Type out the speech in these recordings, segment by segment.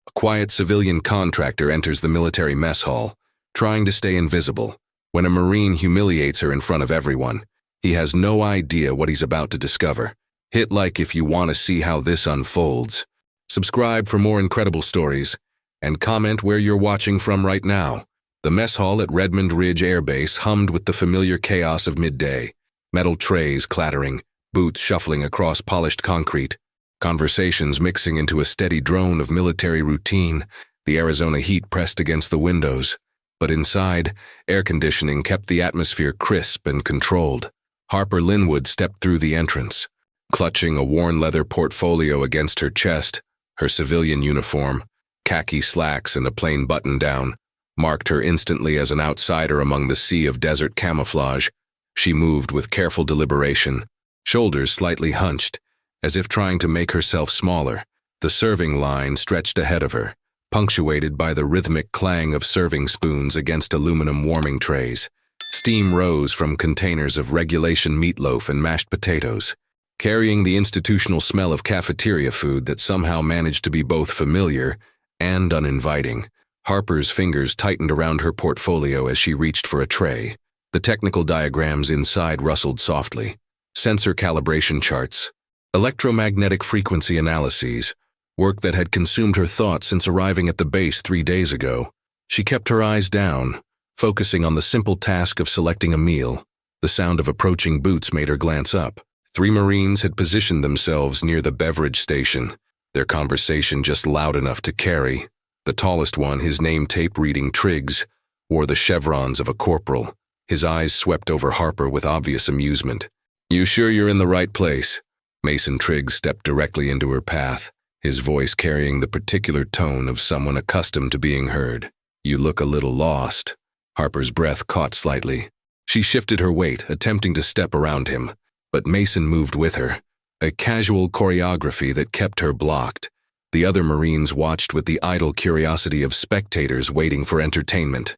A quiet civilian contractor enters the military mess hall, trying to stay invisible, when a Marine humiliates her in front of everyone. He has no idea what he's about to discover. Hit like if you want to see how this unfolds. Subscribe for more incredible stories, and comment where you're watching from right now. The mess hall at Redmond Ridge Air Base hummed with the familiar chaos of midday. Metal trays clattering, boots shuffling across polished concrete, conversations mixing into a steady drone of military routine, the Arizona heat pressed against the windows. But inside, air conditioning kept the atmosphere crisp and controlled. Harper Linwood stepped through the entrance, clutching a worn leather portfolio against her chest. Her civilian uniform, khaki slacks and a plain button-down, marked her instantly as an outsider among the sea of desert camouflage. She moved with careful deliberation, shoulders slightly hunched, as if trying to make herself smaller. The serving line stretched ahead of her, punctuated by the rhythmic clang of serving spoons against aluminum warming trays. Steam rose from containers of regulation meatloaf and mashed potatoes, carrying the institutional smell of cafeteria food that somehow managed to be both familiar and uninviting. Harper's fingers tightened around her portfolio as she reached for a tray. The technical diagrams inside rustled softly. Sensor calibration charts, electromagnetic frequency analyses, work that had consumed her thoughts since arriving at the base 3 days ago. She kept her eyes down, focusing on the simple task of selecting a meal. The sound of approaching boots made her glance up. 3 Marines had positioned themselves near the beverage station, their conversation just loud enough to carry. The tallest one, his name tape reading Triggs, wore the chevrons of a corporal. His eyes swept over Harper with obvious amusement. "You sure you're in the right place?" Mason Triggs stepped directly into her path, his voice carrying the particular tone of someone accustomed to being heard. "You look a little lost." Harper's breath caught slightly. She shifted her weight, attempting to step around him, but Mason moved with her, a casual choreography that kept her blocked. The other Marines watched with the idle curiosity of spectators waiting for entertainment.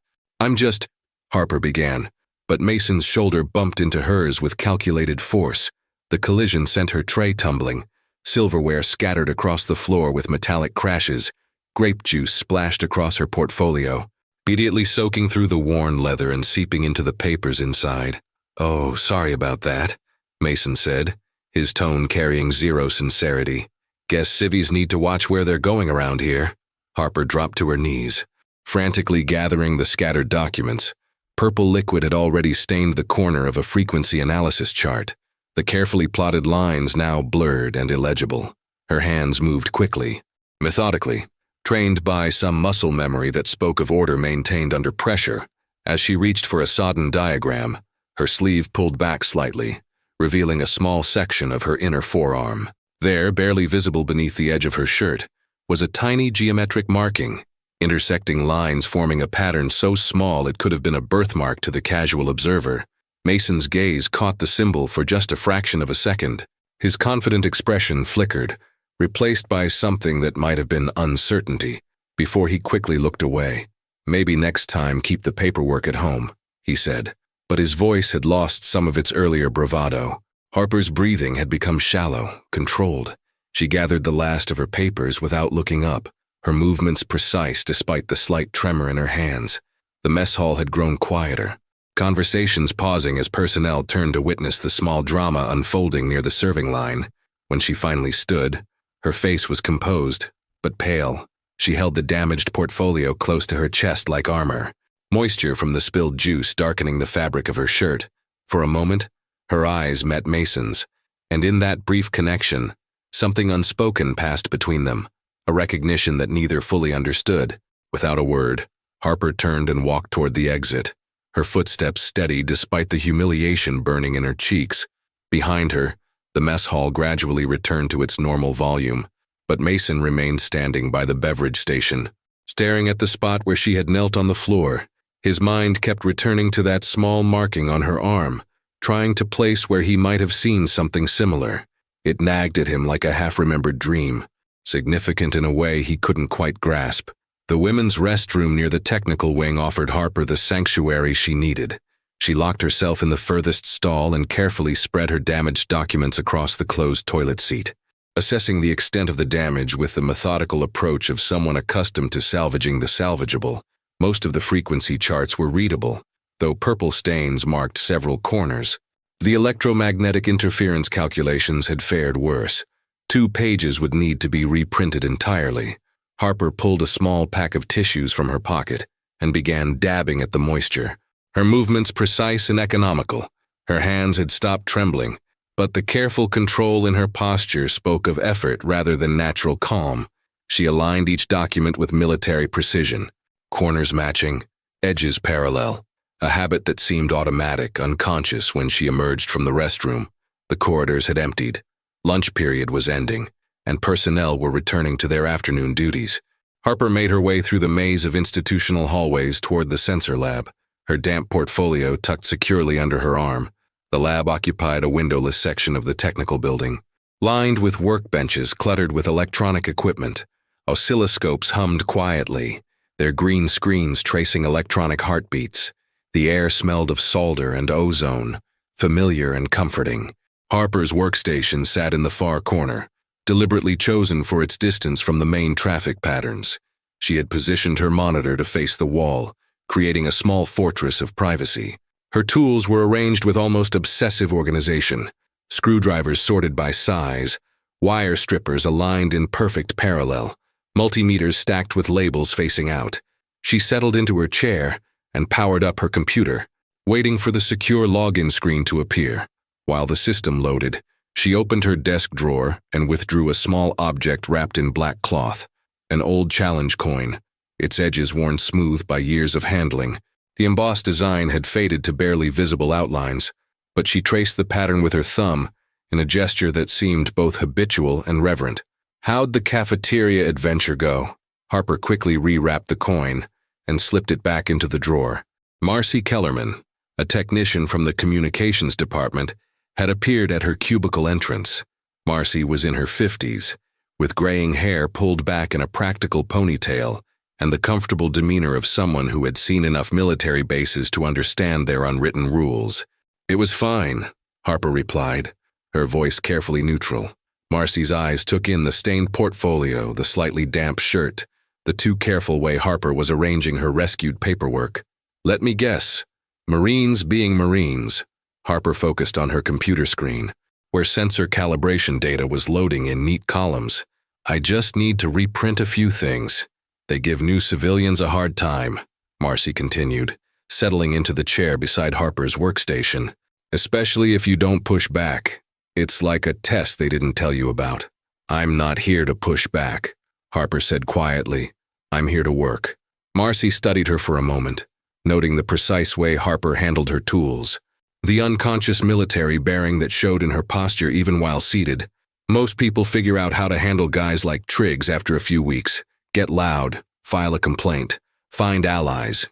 Harper began, but Mason's shoulder bumped into hers with calculated force. The collision sent her tray tumbling, silverware scattered across the floor with metallic crashes, grape juice splashed across her portfolio, immediately soaking through the worn leather and seeping into the papers inside. "Oh, sorry about that," Mason said, his tone carrying zero sincerity. "Guess civvies need to watch where they're going around here." Harper dropped to her knees, frantically gathering the scattered documents. Purple liquid had already stained the corner of a frequency analysis chart, the carefully plotted lines now blurred and illegible. Her hands moved quickly, methodically, trained by some muscle memory that spoke of order maintained under pressure. As she reached for a sodden diagram, her sleeve pulled back slightly, revealing a small section of her inner forearm. There, barely visible beneath the edge of her shirt, was a tiny geometric marking, intersecting lines forming a pattern so small it could have been a birthmark to the casual observer. Mason's gaze caught the symbol for just a fraction of a second. His confident expression flickered, replaced by something that might have been uncertainty, before he quickly looked away. "Maybe next time keep the paperwork at home," he said, but his voice had lost some of its earlier bravado. Harper's breathing had become shallow, controlled. She gathered the last of her papers without looking up, her movements precise despite the slight tremor in her hands. The mess hall had grown quieter, conversations pausing as personnel turned to witness the small drama unfolding near the serving line. When she finally stood, her face was composed, but pale. She held the damaged portfolio close to her chest like armor, moisture from the spilled juice darkening the fabric of her shirt. For a moment, her eyes met Mason's, and in that brief connection, something unspoken passed between them, a recognition that neither fully understood. Without a word, Harper turned and walked toward the exit, her footsteps steady despite the humiliation burning in her cheeks. Behind her, the mess hall gradually returned to its normal volume, but Mason remained standing by the beverage station, staring at the spot where she had knelt on the floor. His mind kept returning to that small marking on her arm, trying to place where he might have seen something similar. It nagged at him like a half-remembered dream, significant in a way he couldn't quite grasp. The women's restroom near the technical wing offered Harper the sanctuary she needed. She locked herself in the furthest stall and carefully spread her damaged documents across the closed toilet seat. assessing the extent of the damage with the methodical approach of someone accustomed to salvaging the salvageable. Most of the frequency charts were readable, though purple stains marked several corners. The electromagnetic interference calculations had fared worse. 2 pages would need to be reprinted entirely. Harper pulled a small pack of tissues from her pocket and began dabbing at the moisture. Her movements precise and economical. Her hands had stopped trembling, but the careful control in her posture spoke of effort rather than natural calm. She aligned each document with military precision, corners matching, edges parallel, a habit that seemed automatic, unconscious when she emerged from the restroom. The corridors had emptied. Lunch period was ending, and personnel were returning to their afternoon duties. Harper made her way through the maze of institutional hallways toward the sensor lab, her damp portfolio tucked securely under her arm. The lab occupied a windowless section of the technical building, lined with workbenches cluttered with electronic equipment. Oscilloscopes hummed quietly, their green screens tracing electronic heartbeats. The air smelled of solder and ozone, familiar and comforting. Harper's workstation sat in the far corner, deliberately chosen for its distance from the main traffic patterns. She had positioned her monitor to face the wall, creating a small fortress of privacy. Her tools were arranged with almost obsessive organization, screwdrivers sorted by size, wire strippers aligned in perfect parallel, multimeters stacked with labels facing out. She settled into her chair and powered up her computer, waiting for the secure login screen to appear. While the system loaded, she opened her desk drawer and withdrew a small object wrapped in black cloth, an old challenge coin, its edges worn smooth by years of handling. The embossed design had faded to barely visible outlines, but she traced the pattern with her thumb in a gesture that seemed both habitual and reverent. How'd the cafeteria adventure go? Harper quickly rewrapped the coin and slipped it back into the drawer. Marcy Kellerman, a technician from the communications department, had appeared at her cubicle entrance. Marcy was in her 50s, with graying hair pulled back in a practical ponytail and the comfortable demeanor of someone who had seen enough military bases to understand their unwritten rules. "It was fine," Harper replied, her voice carefully neutral. Marcy's eyes took in the stained portfolio, the slightly damp shirt, the too careful way Harper was arranging her rescued paperwork. "Let me guess. Marines being Marines." Harper focused on her computer screen, where sensor calibration data was loading in neat columns. "I just need to reprint a few things. They give new civilians a hard time," Marcy continued, settling into the chair beside Harper's workstation. "Especially if you don't push back. It's like a test they didn't tell you about." "I'm not here to push back," Harper said quietly. "I'm here to work." Marcy studied her for a moment, noting the precise way Harper handled her tools, the unconscious military bearing that showed in her posture even while seated. Most people figure out how to handle guys like Triggs after a few weeks. Get loud, file a complaint, find allies,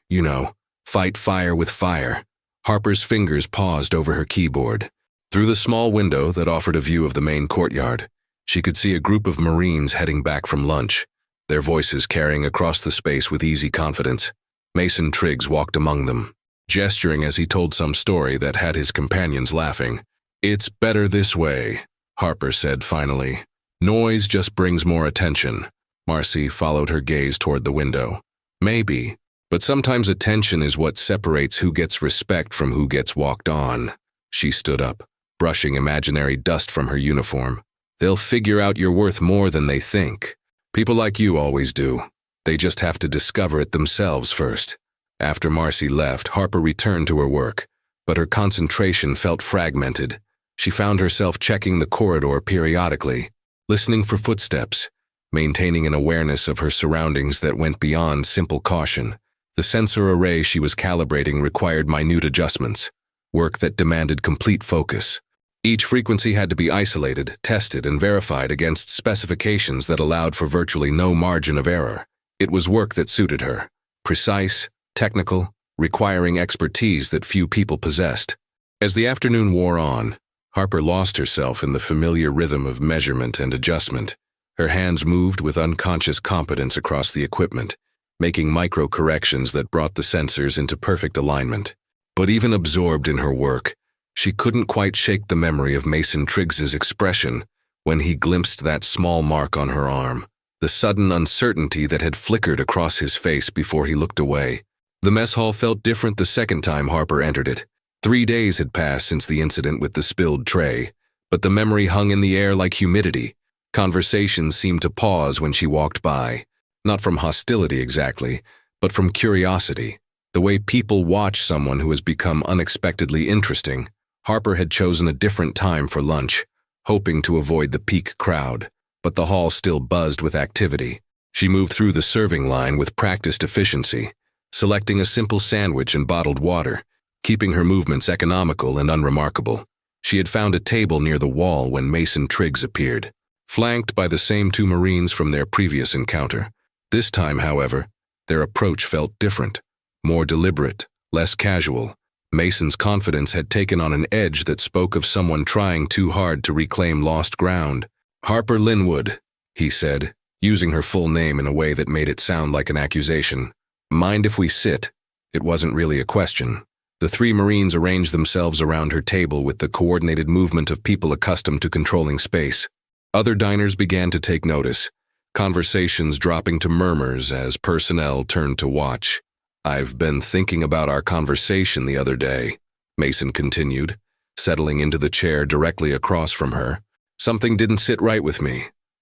fight fire with fire. Harper's fingers paused over her keyboard. Through the small window that offered a view of the main courtyard, she could see a group of Marines heading back from lunch, their voices carrying across the space with easy confidence. Mason Triggs walked among them, gesturing as he told some story that had his companions laughing. "It's better this way," Harper said finally. "Noise just brings more attention." Marcy followed her gaze toward the window. "Maybe, but sometimes attention is what separates who gets respect from who gets walked on." She stood up, brushing imaginary dust from her uniform. "They'll figure out you're worth more than they think. People like you always do. They just have to discover it themselves first." After Marcy left, Harper returned to her work, but her concentration felt fragmented. She found herself checking the corridor periodically, listening for footsteps, maintaining an awareness of her surroundings that went beyond simple caution. The sensor array she was calibrating required minute adjustments, work that demanded complete focus. Each frequency had to be isolated, tested, and verified against specifications that allowed for virtually no margin of error. It was work that suited her, precise, technical, requiring expertise that few people possessed. As the afternoon wore on, Harper lost herself in the familiar rhythm of measurement and adjustment. Her hands moved with unconscious competence across the equipment, making micro-corrections that brought the sensors into perfect alignment. But even absorbed in her work, she couldn't quite shake the memory of Mason Triggs's expression when he glimpsed that small mark on her arm, the sudden uncertainty that had flickered across his face before he looked away. The mess hall felt different the second time Harper entered it. 3 days had passed since the incident with the spilled tray, but the memory hung in the air like humidity. Conversations seemed to pause when she walked by, not from hostility exactly, but from curiosity, the way people watch someone who has become unexpectedly interesting. Harper had chosen a different time for lunch, hoping to avoid the peak crowd, but the hall still buzzed with activity. She moved through the serving line with practiced efficiency, selecting a simple sandwich and bottled water, keeping her movements economical and unremarkable. She had found a table near the wall when Mason Triggs appeared, flanked by the same 2 Marines from their previous encounter. This time, however, their approach felt different, more deliberate, less casual. Mason's confidence had taken on an edge that spoke of someone trying too hard to reclaim lost ground. "Harper Linwood," he said, using her full name in a way that made it sound like an accusation. "Mind if we sit?" It wasn't really a question. The 3 Marines arranged themselves around her table with the coordinated movement of people accustomed to controlling space. Other diners began to take notice, conversations dropping to murmurs as personnel turned to watch. "I've been thinking about our conversation the other day," Mason continued, settling into the chair directly across from her. "Something didn't sit right with me."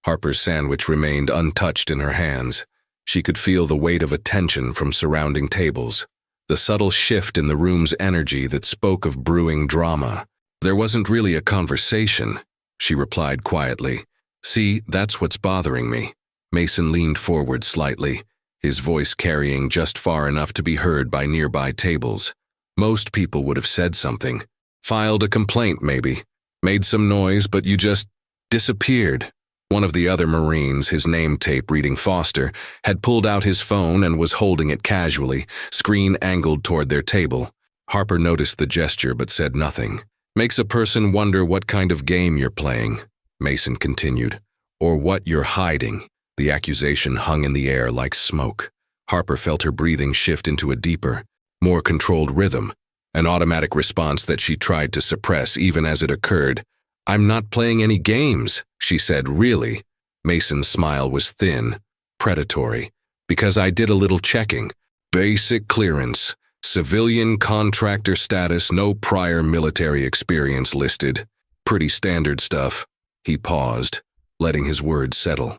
Harper's sandwich remained untouched in her hands. She could feel the weight of attention from surrounding tables, the subtle shift in the room's energy that spoke of brewing drama. "There wasn't really a conversation," she replied quietly. "See, that's what's bothering me." Mason leaned forward slightly, his voice carrying just far enough to be heard by nearby tables. "Most people would have said something. Filed a complaint, maybe. Made some noise, but you just disappeared." One of the other Marines, his name tape reading Foster, had pulled out his phone and was holding it casually, screen angled toward their table. Harper noticed the gesture but said nothing. "Makes a person wonder what kind of game you're playing," Mason continued, "or what you're hiding." The accusation hung in the air like smoke. Harper felt her breathing shift into a deeper, more controlled rhythm, an automatic response that she tried to suppress even as it occurred. "I'm not playing any games," she said. "Really?" Mason's smile was thin, predatory. "Because I did a little checking. Basic clearance, civilian contractor status, no prior military experience listed. Pretty standard stuff." He paused, letting his words settle.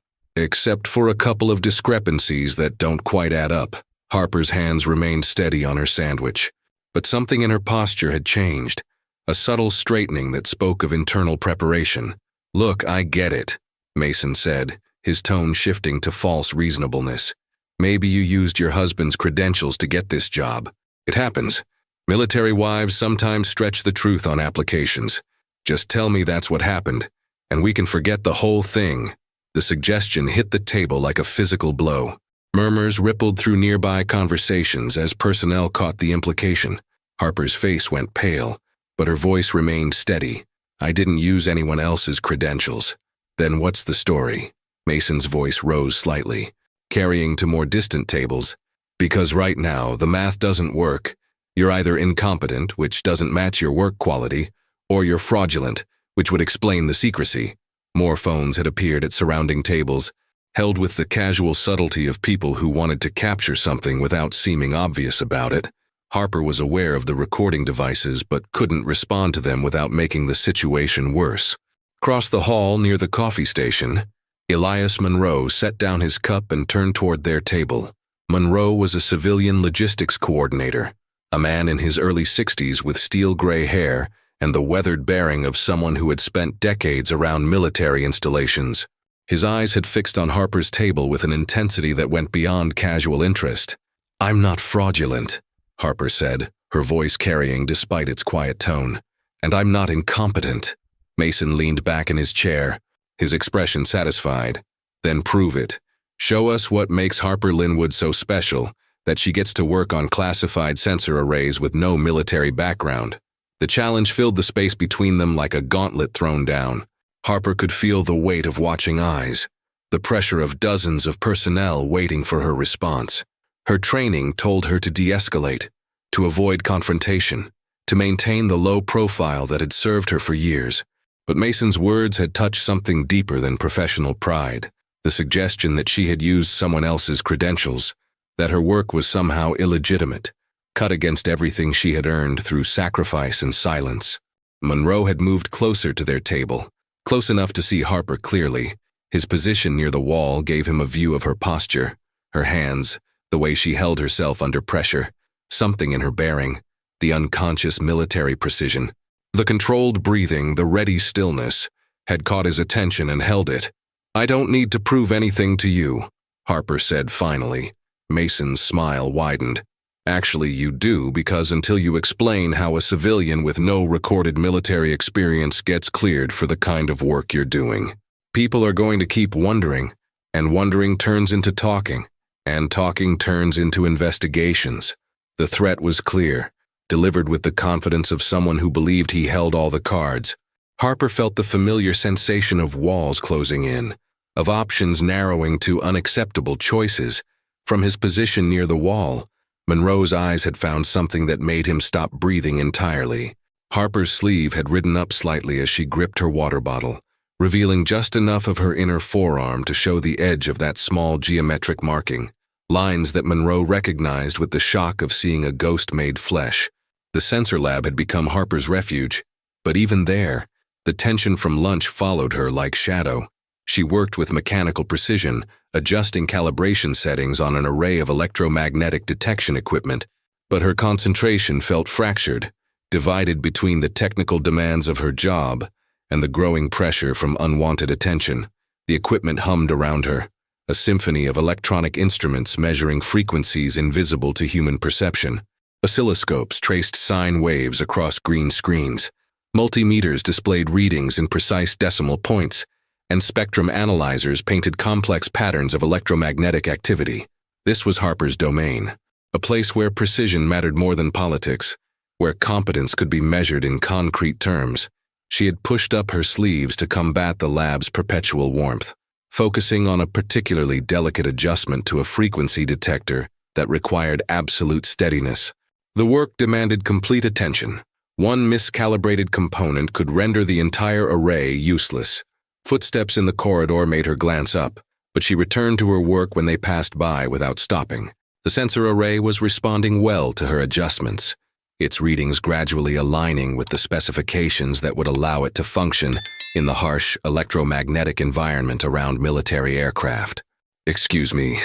"Except for a couple of discrepancies that don't quite add up." Harper's hands remained steady on her sandwich, but something in her posture had changed, a subtle straightening that spoke of internal preparation. "Look, I get it," Mason said, his tone shifting to false reasonableness. "Maybe you used your husband's credentials to get this job. It happens. Military wives sometimes stretch the truth on applications. Just tell me that's what happened, and we can forget the whole thing." The suggestion hit the table like a physical blow. Murmurs rippled through nearby conversations as personnel caught the implication. Harper's face went pale, but her voice remained steady. "I didn't use anyone else's credentials." "Then what's the story?" Mason's voice rose slightly, carrying to more distant tables. "Because right now, the math doesn't work. You're either incompetent, which doesn't match your work quality, or you're fraudulent, which would explain the secrecy." More phones had appeared at surrounding tables, held with the casual subtlety of people who wanted to capture something without seeming obvious about it. Harper was aware of the recording devices but couldn't respond to them without making the situation worse. Across the hall near the coffee station, Elias Monroe set down his cup and turned toward their table. Monroe was a civilian logistics coordinator, a man in his early 60s with steel-gray hair and the weathered bearing of someone who had spent decades around military installations. His eyes had fixed on Harper's table with an intensity that went beyond casual interest. "I'm not fraudulent," Harper said, her voice carrying despite its quiet tone. "And I'm not incompetent." Mason leaned back in his chair, his expression satisfied. "Then prove it. Show us what makes Harper Linwood so special that she gets to work on classified sensor arrays with no military background." The challenge filled the space between them like a gauntlet thrown down. Harper could feel the weight of watching eyes, the pressure of dozens of personnel waiting for her response. Her training told her to de-escalate, to avoid confrontation, to maintain the low profile that had served her for years. But Mason's words had touched something deeper than professional pride, the suggestion that she had used someone else's credentials, that her work was somehow illegitimate, cut against everything she had earned through sacrifice and silence. Monroe had moved closer to their table, close enough to see Harper clearly. His position near the wall gave him a view of her posture, her hands, the way she held herself under pressure, something in her bearing, the unconscious military precision. The controlled breathing, the ready stillness, had caught his attention and held it. "I don't need to prove anything to you," Harper said finally. Mason's smile widened. "Actually, you do, because until you explain how a civilian with no recorded military experience gets cleared for the kind of work you're doing, people are going to keep wondering, and wondering turns into talking, and talking turns into investigations." The threat was clear, delivered with the confidence of someone who believed he held all the cards. Harper felt the familiar sensation of walls closing in, of options narrowing to unacceptable choices. From his position near the wall, Monroe's eyes had found something that made him stop breathing entirely. Harper's sleeve had ridden up slightly as she gripped her water bottle, revealing just enough of her inner forearm to show the edge of that small geometric marking, lines that Monroe recognized with the shock of seeing a ghost made flesh. The sensor lab had become Harper's refuge, but even there, the tension from lunch followed her like shadow. She worked with mechanical precision, adjusting calibration settings on an array of electromagnetic detection equipment, but her concentration felt fractured, divided between the technical demands of her job and the growing pressure from unwanted attention. The equipment hummed around her, a symphony of electronic instruments measuring frequencies invisible to human perception. Oscilloscopes traced sine waves across green screens. Multimeters displayed readings in precise decimal points, and spectrum analyzers painted complex patterns of electromagnetic activity. This was Harper's domain, a place where precision mattered more than politics, where competence could be measured in concrete terms. She had pushed up her sleeves to combat the lab's perpetual warmth, focusing on a particularly delicate adjustment to a frequency detector that required absolute steadiness. The work demanded complete attention. One miscalibrated component could render the entire array useless. Footsteps in the corridor made her glance up, but she returned to her work when they passed by without stopping. The sensor array was responding well to her adjustments, its readings gradually aligning with the specifications that would allow it to function in the harsh electromagnetic environment around military aircraft. "Excuse me."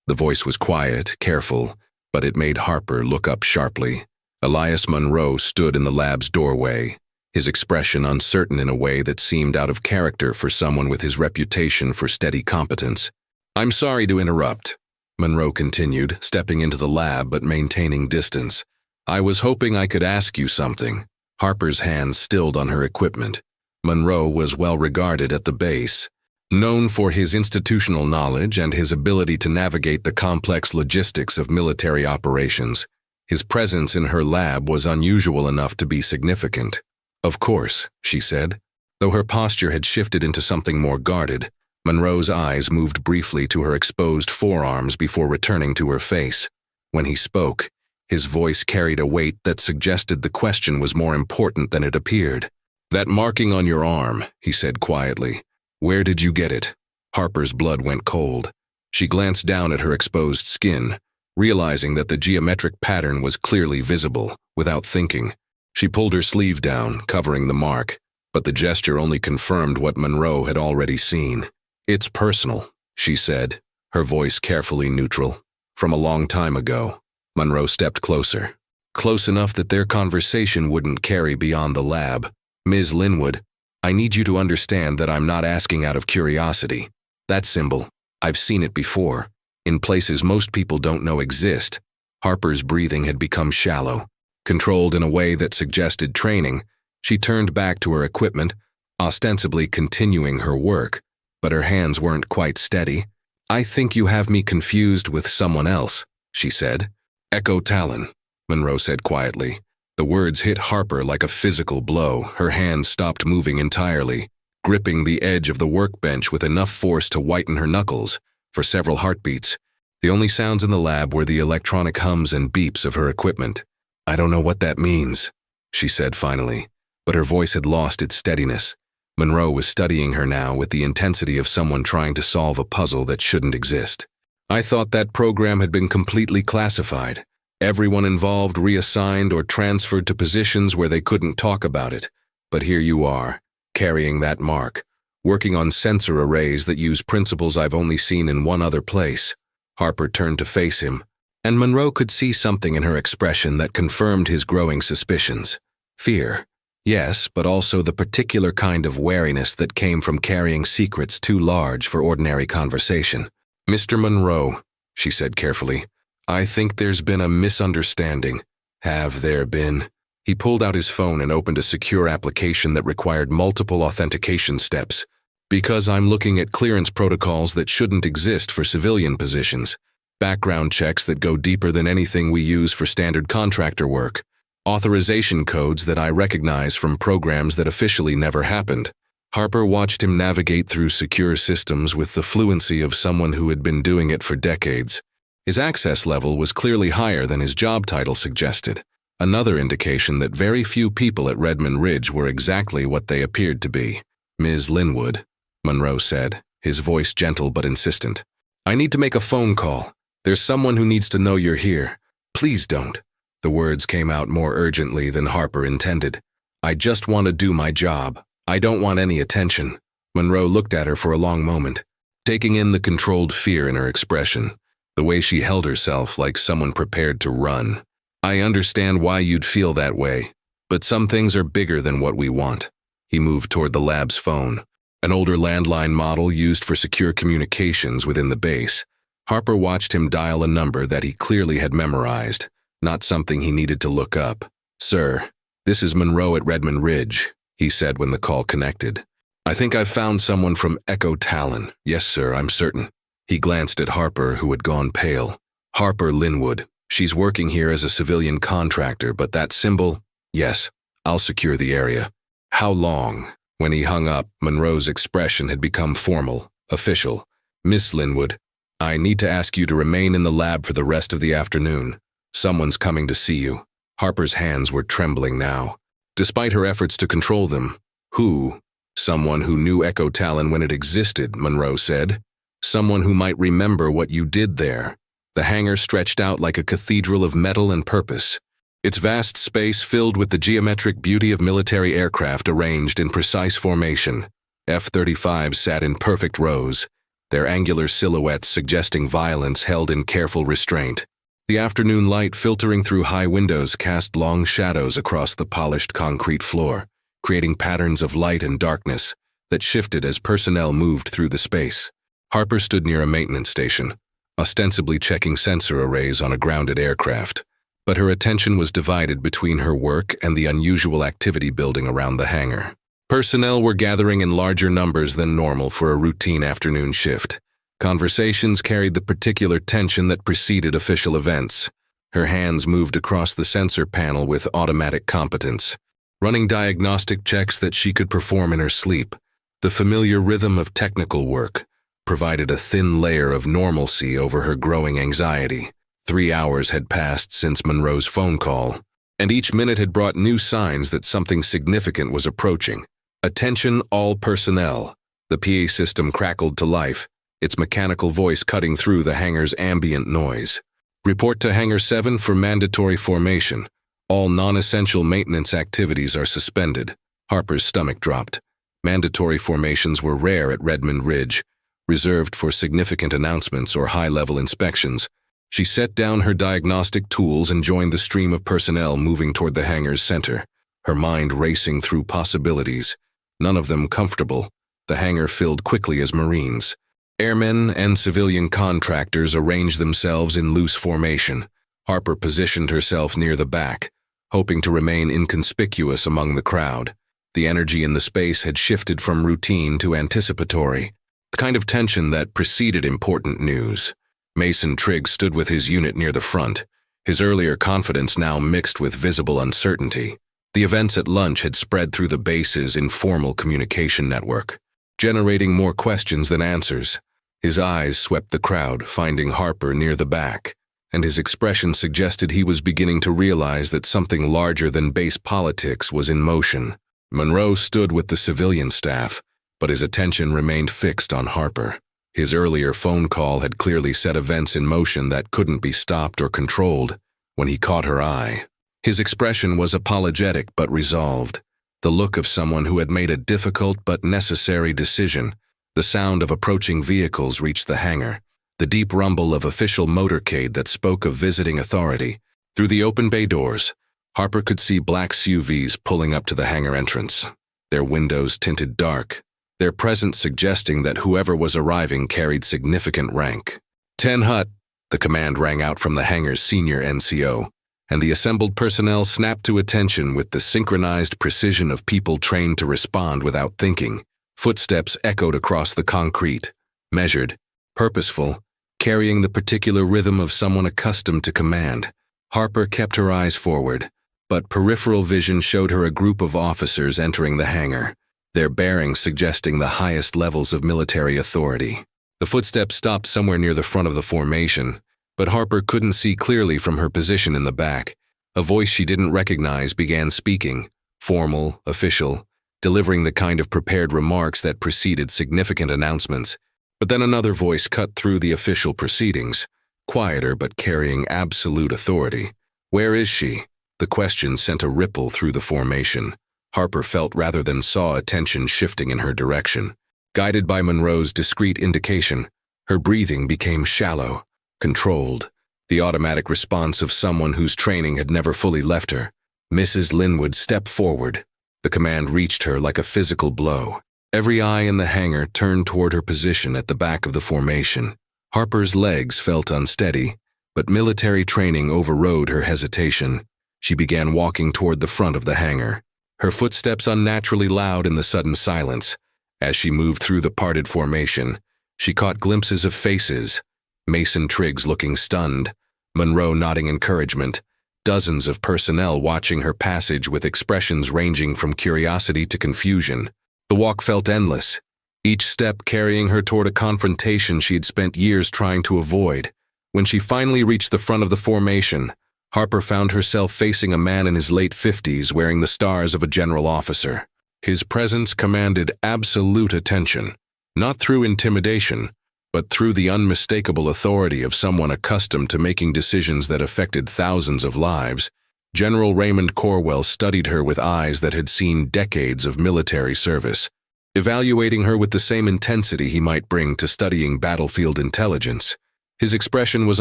The voice was quiet, careful, but it made Harper look up sharply. Elias Monroe stood in the lab's doorway, his expression uncertain in a way that seemed out of character for someone with his reputation for steady competence. "I'm sorry to interrupt," Monroe continued, stepping into the lab but maintaining distance. "I was hoping I could ask you something." Harper's hands stilled on her equipment. Monroe was well regarded at the base, known for his institutional knowledge and his ability to navigate the complex logistics of military operations. His presence in her lab was unusual enough to be significant. "Of course," she said. Though her posture had shifted into something more guarded, Monroe's eyes moved briefly to her exposed forearms before returning to her face. When he spoke, his voice carried a weight that suggested the question was more important than it appeared. "That marking on your arm," he said quietly. "Where did you get it?" Harper's blood went cold. She glanced down at her exposed skin, realizing that the geometric pattern was clearly visible. Without thinking, she pulled her sleeve down, covering the mark, but the gesture only confirmed what Monroe had already seen. "It's personal," she said, her voice carefully neutral. "From a long time ago." Monroe stepped closer, close enough that their conversation wouldn't carry beyond the lab. "Ms. Linwood, I need you to understand that I'm not asking out of curiosity. That symbol, I've seen it before, in places most people don't know exist." Harper's breathing had become shallow. Controlled in a way that suggested training, she turned back to her equipment, ostensibly continuing her work, but her hands weren't quite steady. "I think you have me confused with someone else," she said. "Echo Talon," Monroe said quietly. The words hit Harper like a physical blow. Her hands stopped moving entirely, gripping the edge of the workbench with enough force to whiten her knuckles. For several heartbeats, the only sounds in the lab were the electronic hums and beeps of her equipment. "I don't know what that means," she said finally, but her voice had lost its steadiness. Monroe was studying her now with the intensity of someone trying to solve a puzzle that shouldn't exist. I thought that program had been completely classified. Everyone involved reassigned or transferred to positions where they couldn't talk about it. But here you are, carrying that mark, working on sensor arrays that use principles I've only seen in one other place. Harper turned to face him, and Monroe could see something in her expression that confirmed his growing suspicions. Fear, yes, but also the particular kind of wariness that came from carrying secrets too large for ordinary conversation. "Mr. Monroe," she said carefully, "I think there's been a misunderstanding." "Have there been?" He pulled out his phone and opened a secure application that required multiple authentication steps. "Because I'm looking at clearance protocols that shouldn't exist for civilian positions. Background checks that go deeper than anything we use for standard contractor work. Authorization codes that I recognize from programs that officially never happened." Harper watched him navigate through secure systems with the fluency of someone who had been doing it for decades. His access level was clearly higher than his job title suggested, another indication that very few people at Redmond Ridge were exactly what they appeared to be. "Ms. Linwood," Monroe said, his voice gentle but insistent. "I need to make a phone call. There's someone who needs to know you're here. Please don't." The words came out more urgently than Harper intended. "I just want to do my job. I don't want any attention." Monroe looked at her for a long moment, taking in the controlled fear in her expression, the way she held herself like someone prepared to run. "I understand why you'd feel that way, but some things are bigger than what we want." He moved toward the lab's phone, an older landline model used for secure communications within the base. Harper watched him dial a number that he clearly had memorized, not something he needed to look up. "Sir, this is Monroe at Redmond Ridge," he said when the call connected. "I think I've found someone from Echo Talon." "Yes, sir, I'm certain." He glanced at Harper, who had gone pale. "Harper Linwood. She's working here as a civilian contractor, but that symbol—" "Yes, I'll secure the area." "How long?" When he hung up, Monroe's expression had become formal, official. "Miss Linwood, I need to ask you to remain in the lab for the rest of the afternoon. Someone's coming to see you." Harper's hands were trembling now. Despite her efforts to control them, "Who?" "Someone who knew Echo Talon when it existed," Monroe said. "Someone who might remember what you did there." The hangar stretched out like a cathedral of metal and purpose, its vast space filled with the geometric beauty of military aircraft arranged in precise formation. F-35s sat in perfect rows, their angular silhouettes suggesting violence held in careful restraint. The afternoon light filtering through high windows cast long shadows across the polished concrete floor, creating patterns of light and darkness that shifted as personnel moved through the space. Harper stood near a maintenance station, ostensibly checking sensor arrays on a grounded aircraft, but her attention was divided between her work and the unusual activity building around the hangar. Personnel were gathering in larger numbers than normal for a routine afternoon shift. Conversations carried the particular tension that preceded official events. Her hands moved across the sensor panel with automatic competence, running diagnostic checks that she could perform in her sleep. The familiar rhythm of technical work provided a thin layer of normalcy over her growing anxiety. 3 hours had passed since Monroe's phone call, and each minute had brought new signs that something significant was approaching. "Attention all personnel." The PA system crackled to life, its mechanical voice cutting through the hangar's ambient noise. "Report to Hangar 7 for mandatory formation. All non-essential maintenance activities are suspended." Harper's stomach dropped. Mandatory formations were rare at Redmond Ridge, reserved for significant announcements or high-level inspections. She set down her diagnostic tools and joined the stream of personnel moving toward the hangar's center, her mind racing through possibilities, none of them comfortable. The hangar filled quickly as Marines. Airmen and civilian contractors arranged themselves in loose formation. Harper positioned herself near the back, hoping to remain inconspicuous among the crowd. The energy in the space had shifted from routine to anticipatory, the kind of tension that preceded important news. Mason Trigg stood with his unit near the front, his earlier confidence now mixed with visible uncertainty. The events at lunch had spread through the base's informal communication network, generating more questions than answers. His eyes swept the crowd, finding Harper near the back, and his expression suggested he was beginning to realize that something larger than base politics was in motion. Monroe stood with the civilian staff, but his attention remained fixed on Harper. His earlier phone call had clearly set events in motion that couldn't be stopped or controlled when he caught her eye. His expression was apologetic but resolved, the look of someone who had made a difficult but necessary decision. The sound of approaching vehicles reached the hangar, the deep rumble of official motorcade that spoke of visiting authority. Through the open bay doors, Harper could see black SUVs pulling up to the hangar entrance, their windows tinted dark, their presence suggesting that whoever was arriving carried significant rank. 10 Hut, the command rang out from the hangar's senior NCO, and the assembled personnel snapped to attention with the synchronized precision of people trained to respond without thinking. Footsteps echoed across the concrete, measured, purposeful, carrying the particular rhythm of someone accustomed to command. Harper kept her eyes forward, but peripheral vision showed her a group of officers entering the hangar, their bearings suggesting the highest levels of military authority. The footsteps stopped somewhere near the front of the formation, but Harper couldn't see clearly from her position in the back. A voice she didn't recognize began speaking, formal, official, delivering the kind of prepared remarks that preceded significant announcements. But then another voice cut through the official proceedings, quieter but carrying absolute authority. "Where is she?" The question sent a ripple through the formation. Harper felt rather than saw attention shifting in her direction. Guided by Monroe's discreet indication, her breathing became shallow, controlled, the automatic response of someone whose training had never fully left her. Mrs. Linwood stepped forward. The command reached her like a physical blow. Every eye in the hangar turned toward her position at the back of the formation. Harper's legs felt unsteady, but military training overrode her hesitation. She began walking toward the front of the hangar, her footsteps unnaturally loud in the sudden silence. As she moved through the parted formation, she caught glimpses of faces, Mason Triggs looking stunned, Monroe nodding encouragement, dozens of personnel watching her passage with expressions ranging from curiosity to confusion. The walk felt endless, each step carrying her toward a confrontation she had spent years trying to avoid. When she finally reached the front of the formation, Harper found herself facing a man in his late 50s wearing the stars of a general officer. His presence commanded absolute attention, not through intimidation, but through the unmistakable authority of someone accustomed to making decisions that affected thousands of lives. General Raymond Corwell studied her with eyes that had seen decades of military service, evaluating her with the same intensity he might bring to studying battlefield intelligence. His expression was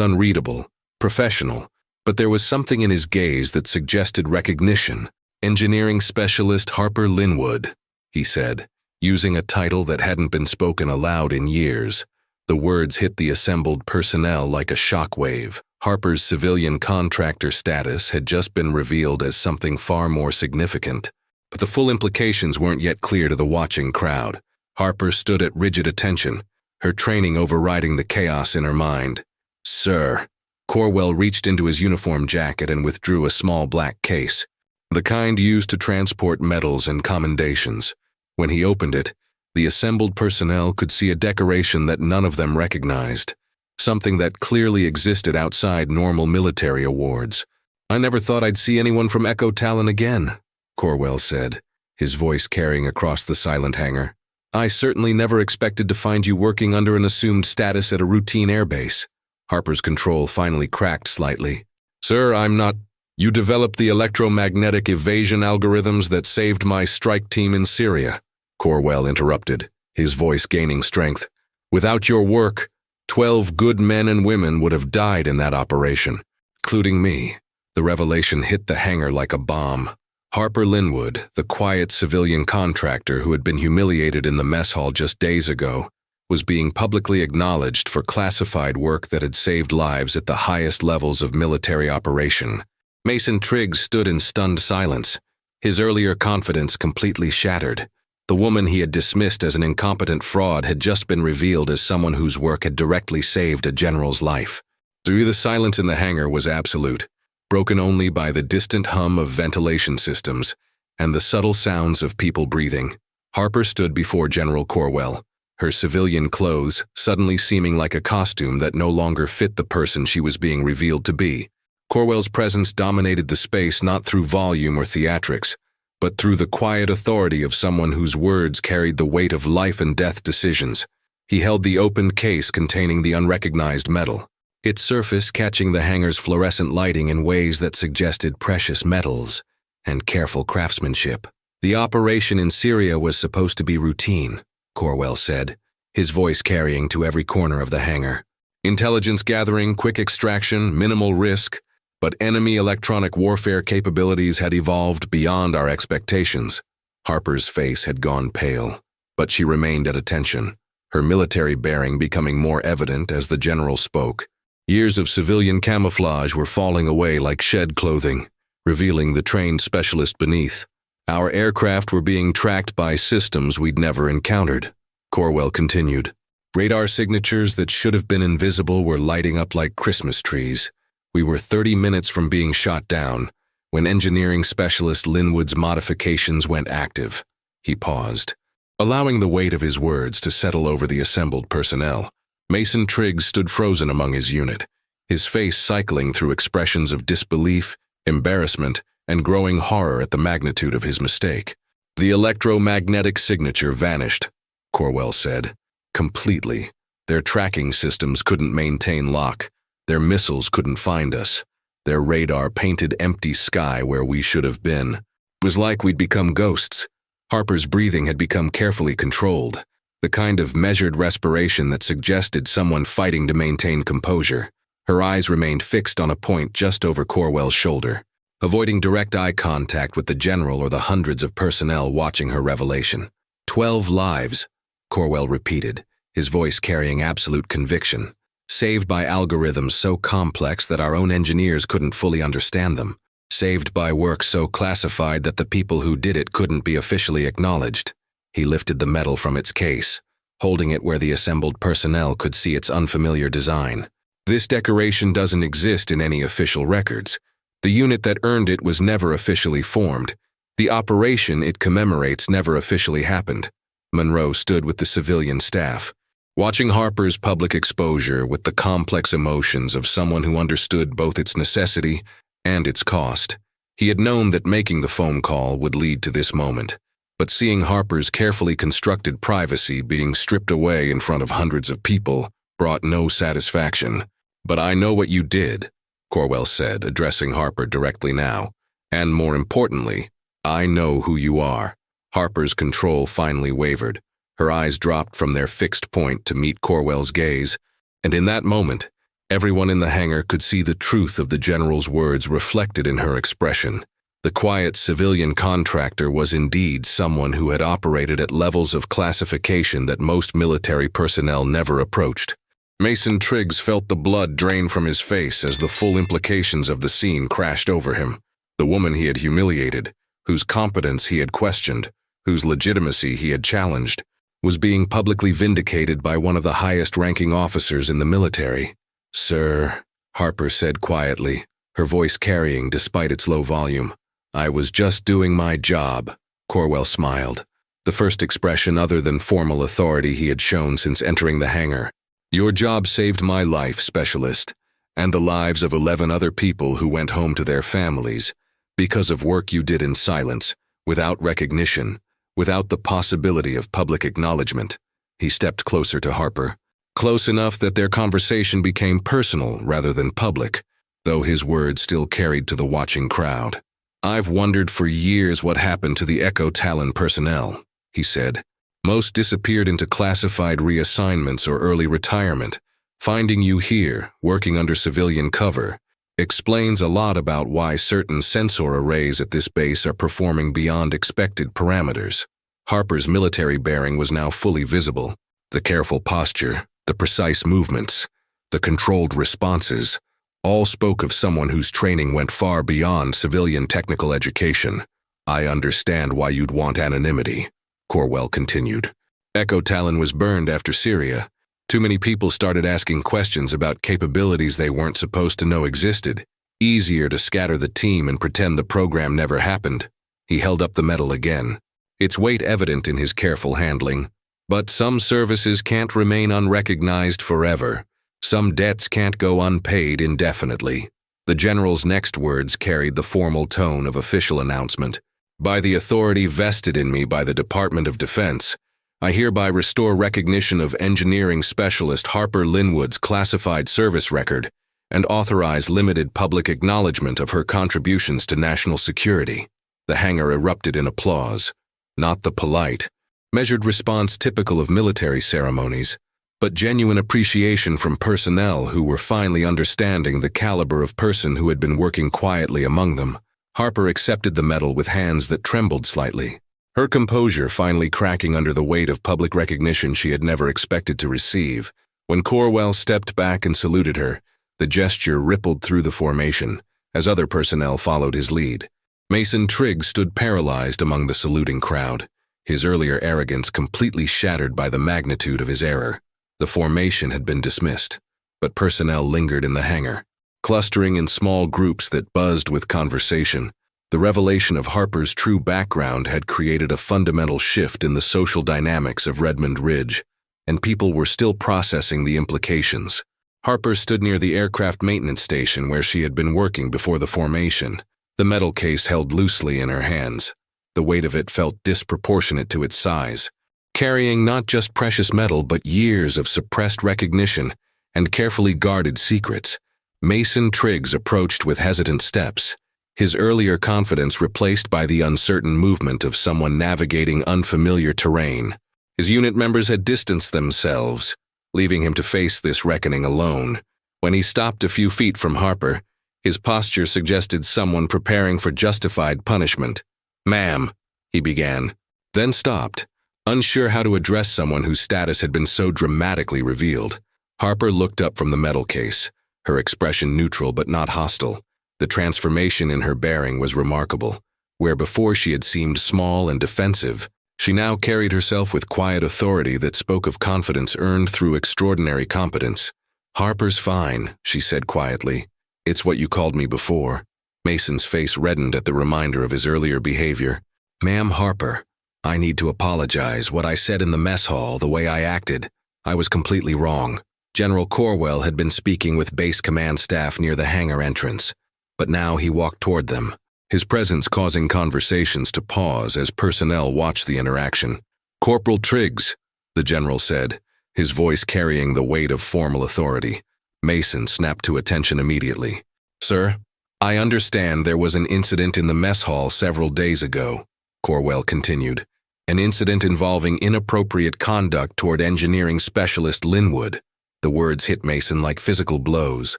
unreadable, professional, but there was something in his gaze that suggested recognition. "Engineering Specialist Harper Linwood," he said, using a title that hadn't been spoken aloud in years. The words hit the assembled personnel like a shockwave. Harper's civilian contractor status had just been revealed as something far more significant, but the full implications weren't yet clear to the watching crowd. Harper stood at rigid attention, her training overriding the chaos in her mind. "Sir." Corwell reached into his uniform jacket and withdrew a small black case, the kind used to transport medals and commendations. When he opened it, the assembled personnel could see a decoration that none of them recognized, something that clearly existed outside normal military awards. "I never thought I'd see anyone from Echo Talon again," Corwell said, his voice carrying across the silent hangar. "I certainly never expected to find you working under an assumed status at a routine airbase." Harper's control finally cracked slightly. "Sir, I'm not— You developed the electromagnetic evasion algorithms that saved my strike team in Syria," Corwell interrupted, his voice gaining strength. "Without your work, 12 good men and women would have died in that operation, including me." The revelation hit the hangar like a bomb. Harper Linwood, the quiet civilian contractor who had been humiliated in the mess hall just days ago, was being publicly acknowledged for classified work that had saved lives at the highest levels of military operation. Mason Triggs stood in stunned silence, his earlier confidence completely shattered. The woman he had dismissed as an incompetent fraud had just been revealed as someone whose work had directly saved a general's life. The silence in the hangar was absolute, broken only by the distant hum of ventilation systems and the subtle sounds of people breathing. Harper stood before General Corwell, her civilian clothes suddenly seeming like a costume that no longer fit the person she was being revealed to be. Corwell's presence dominated the space not through volume or theatrics, but through the quiet authority of someone whose words carried the weight of life and death decisions. He held the opened case containing the unrecognized metal, its surface catching the hangar's fluorescent lighting in ways that suggested precious metals and careful craftsmanship. The operation in Syria was supposed to be routine, Corwell said, his voice carrying to every corner of the hangar. Intelligence gathering, quick extraction, minimal risk, but enemy electronic warfare capabilities had evolved beyond our expectations. Harper's face had gone pale, but she remained at attention, her military bearing becoming more evident as the general spoke. Years of civilian camouflage were falling away like shed clothing, revealing the trained specialist beneath. Our aircraft were being tracked by systems we'd never encountered, Corwell continued. Radar signatures that should have been invisible were lighting up like Christmas trees. We were 30 minutes from being shot down when engineering specialist Linwood's modifications went active. He paused, allowing the weight of his words to settle over the assembled personnel. Mason Triggs stood frozen among his unit, his face cycling through expressions of disbelief, embarrassment, and growing horror at the magnitude of his mistake. The electromagnetic signature vanished, Corwell said, completely. Their tracking systems couldn't maintain lock. Their missiles couldn't find us. Their radar painted empty sky where we should have been. It was like we'd become ghosts. Harper's breathing had become carefully controlled, the kind of measured respiration that suggested someone fighting to maintain composure. Her eyes remained fixed on a point just over Corwell's shoulder, avoiding direct eye contact with the general or the hundreds of personnel watching her revelation. 12 lives, Corwell repeated, his voice carrying absolute conviction. Saved by algorithms so complex that our own engineers couldn't fully understand them. Saved by work so classified that the people who did it couldn't be officially acknowledged. He lifted the metal from its case, holding it where the assembled personnel could see its unfamiliar design. This decoration doesn't exist in any official records. The unit that earned it was never officially formed. The operation it commemorates never officially happened. Monroe stood with the civilian staff, watching Harper's public exposure with the complex emotions of someone who understood both its necessity and its cost. He had known that making the phone call would lead to this moment, but seeing Harper's carefully constructed privacy being stripped away in front of hundreds of people brought no satisfaction. "But I know what you did," Corwell said, addressing Harper directly now. "And more importantly, I know who you are." Harper's control finally wavered. Her eyes dropped from their fixed point to meet Corwell's gaze, and in that moment, everyone in the hangar could see the truth of the general's words reflected in her expression. The quiet civilian contractor was indeed someone who had operated at levels of classification that most military personnel never approached. Mason Triggs felt the blood drain from his face as the full implications of the scene crashed over him. The woman he had humiliated, whose competence he had questioned, whose legitimacy he had challenged, was being publicly vindicated by one of the highest-ranking officers in the military. "Sir," Harper said quietly, her voice carrying despite its low volume. "I was just doing my job." Corwell smiled, the first expression other than formal authority he had shown since entering the hangar. "Your job saved my life, Specialist, and the lives of 11 other people who went home to their families because of work you did in silence, without recognition, without the possibility of public acknowledgement." He stepped closer to Harper, close enough that their conversation became personal rather than public, though his words still carried to the watching crowd. "I've wondered for years what happened to the Echo Talon personnel," he said. "Most disappeared into classified reassignments or early retirement. Finding you here, working under civilian cover, explains a lot about why certain sensor arrays at this base are performing beyond expected parameters." Harper's military bearing was now fully visible. The careful posture, the precise movements, the controlled responses, all spoke of someone whose training went far beyond civilian technical education. "I understand why you'd want anonymity," Corwell continued. "Echo Talon was burned after Syria. Too many people started asking questions about capabilities they weren't supposed to know existed. Easier to scatter the team and pretend the program never happened." He held up the medal again, its weight evident in his careful handling. "But some services can't remain unrecognized forever. Some debts can't go unpaid indefinitely." The general's next words carried the formal tone of official announcement. By the authority vested in me by the Department of Defense, I hereby restore recognition of Engineering Specialist Harper Linwood's classified service record and authorize limited public acknowledgement of her contributions to national security. The hangar erupted in applause, not the polite, measured response typical of military ceremonies, but genuine appreciation from personnel who were finally understanding the caliber of person who had been working quietly among them. Harper accepted the medal with hands that trembled slightly, her composure finally cracking under the weight of public recognition she had never expected to receive. When Corwell stepped back and saluted her, the gesture rippled through the formation as other personnel followed his lead. Mason Triggs stood paralyzed among the saluting crowd, his earlier arrogance completely shattered by the magnitude of his error. The formation had been dismissed, but personnel lingered in the hangar, clustering in small groups that buzzed with conversation. The revelation of Harper's true background had created a fundamental shift in the social dynamics of Redmond Ridge, and people were still processing the implications. Harper stood near the aircraft maintenance station where she had been working before the formation, the metal case held loosely in her hands. The weight of it felt disproportionate to its size, carrying not just precious metal but years of suppressed recognition and carefully guarded secrets. Mason Triggs approached with hesitant steps, his earlier confidence replaced by the uncertain movement of someone navigating unfamiliar terrain. His unit members had distanced themselves, leaving him to face this reckoning alone. When he stopped a few feet from Harper, his posture suggested someone preparing for justified punishment. "Ma'am," he began, then stopped, unsure how to address someone whose status had been so dramatically revealed. Harper looked up from the metal case, her expression neutral but not hostile. The transformation in her bearing was remarkable. Where before she had seemed small and defensive, she now carried herself with quiet authority that spoke of confidence earned through extraordinary competence. "Harper's fine," she said quietly. "It's what you called me before." Mason's face reddened at the reminder of his earlier behavior. "Ma'am Harper, I need to apologize. What I said in the mess hall, the way I acted, I was completely wrong." General Corwell had been speaking with base command staff near the hangar entrance, but now he walked toward them, his presence causing conversations to pause as personnel watched the interaction. "Corporal Triggs," the general said, his voice carrying the weight of formal authority. Mason snapped to attention immediately. "Sir, I understand there was an incident in the mess hall several days ago," Corwell continued. "An incident involving inappropriate conduct toward engineering specialist Linwood." The words hit Mason like physical blows.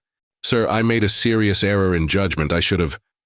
"Sir, I made a serious error in judgment.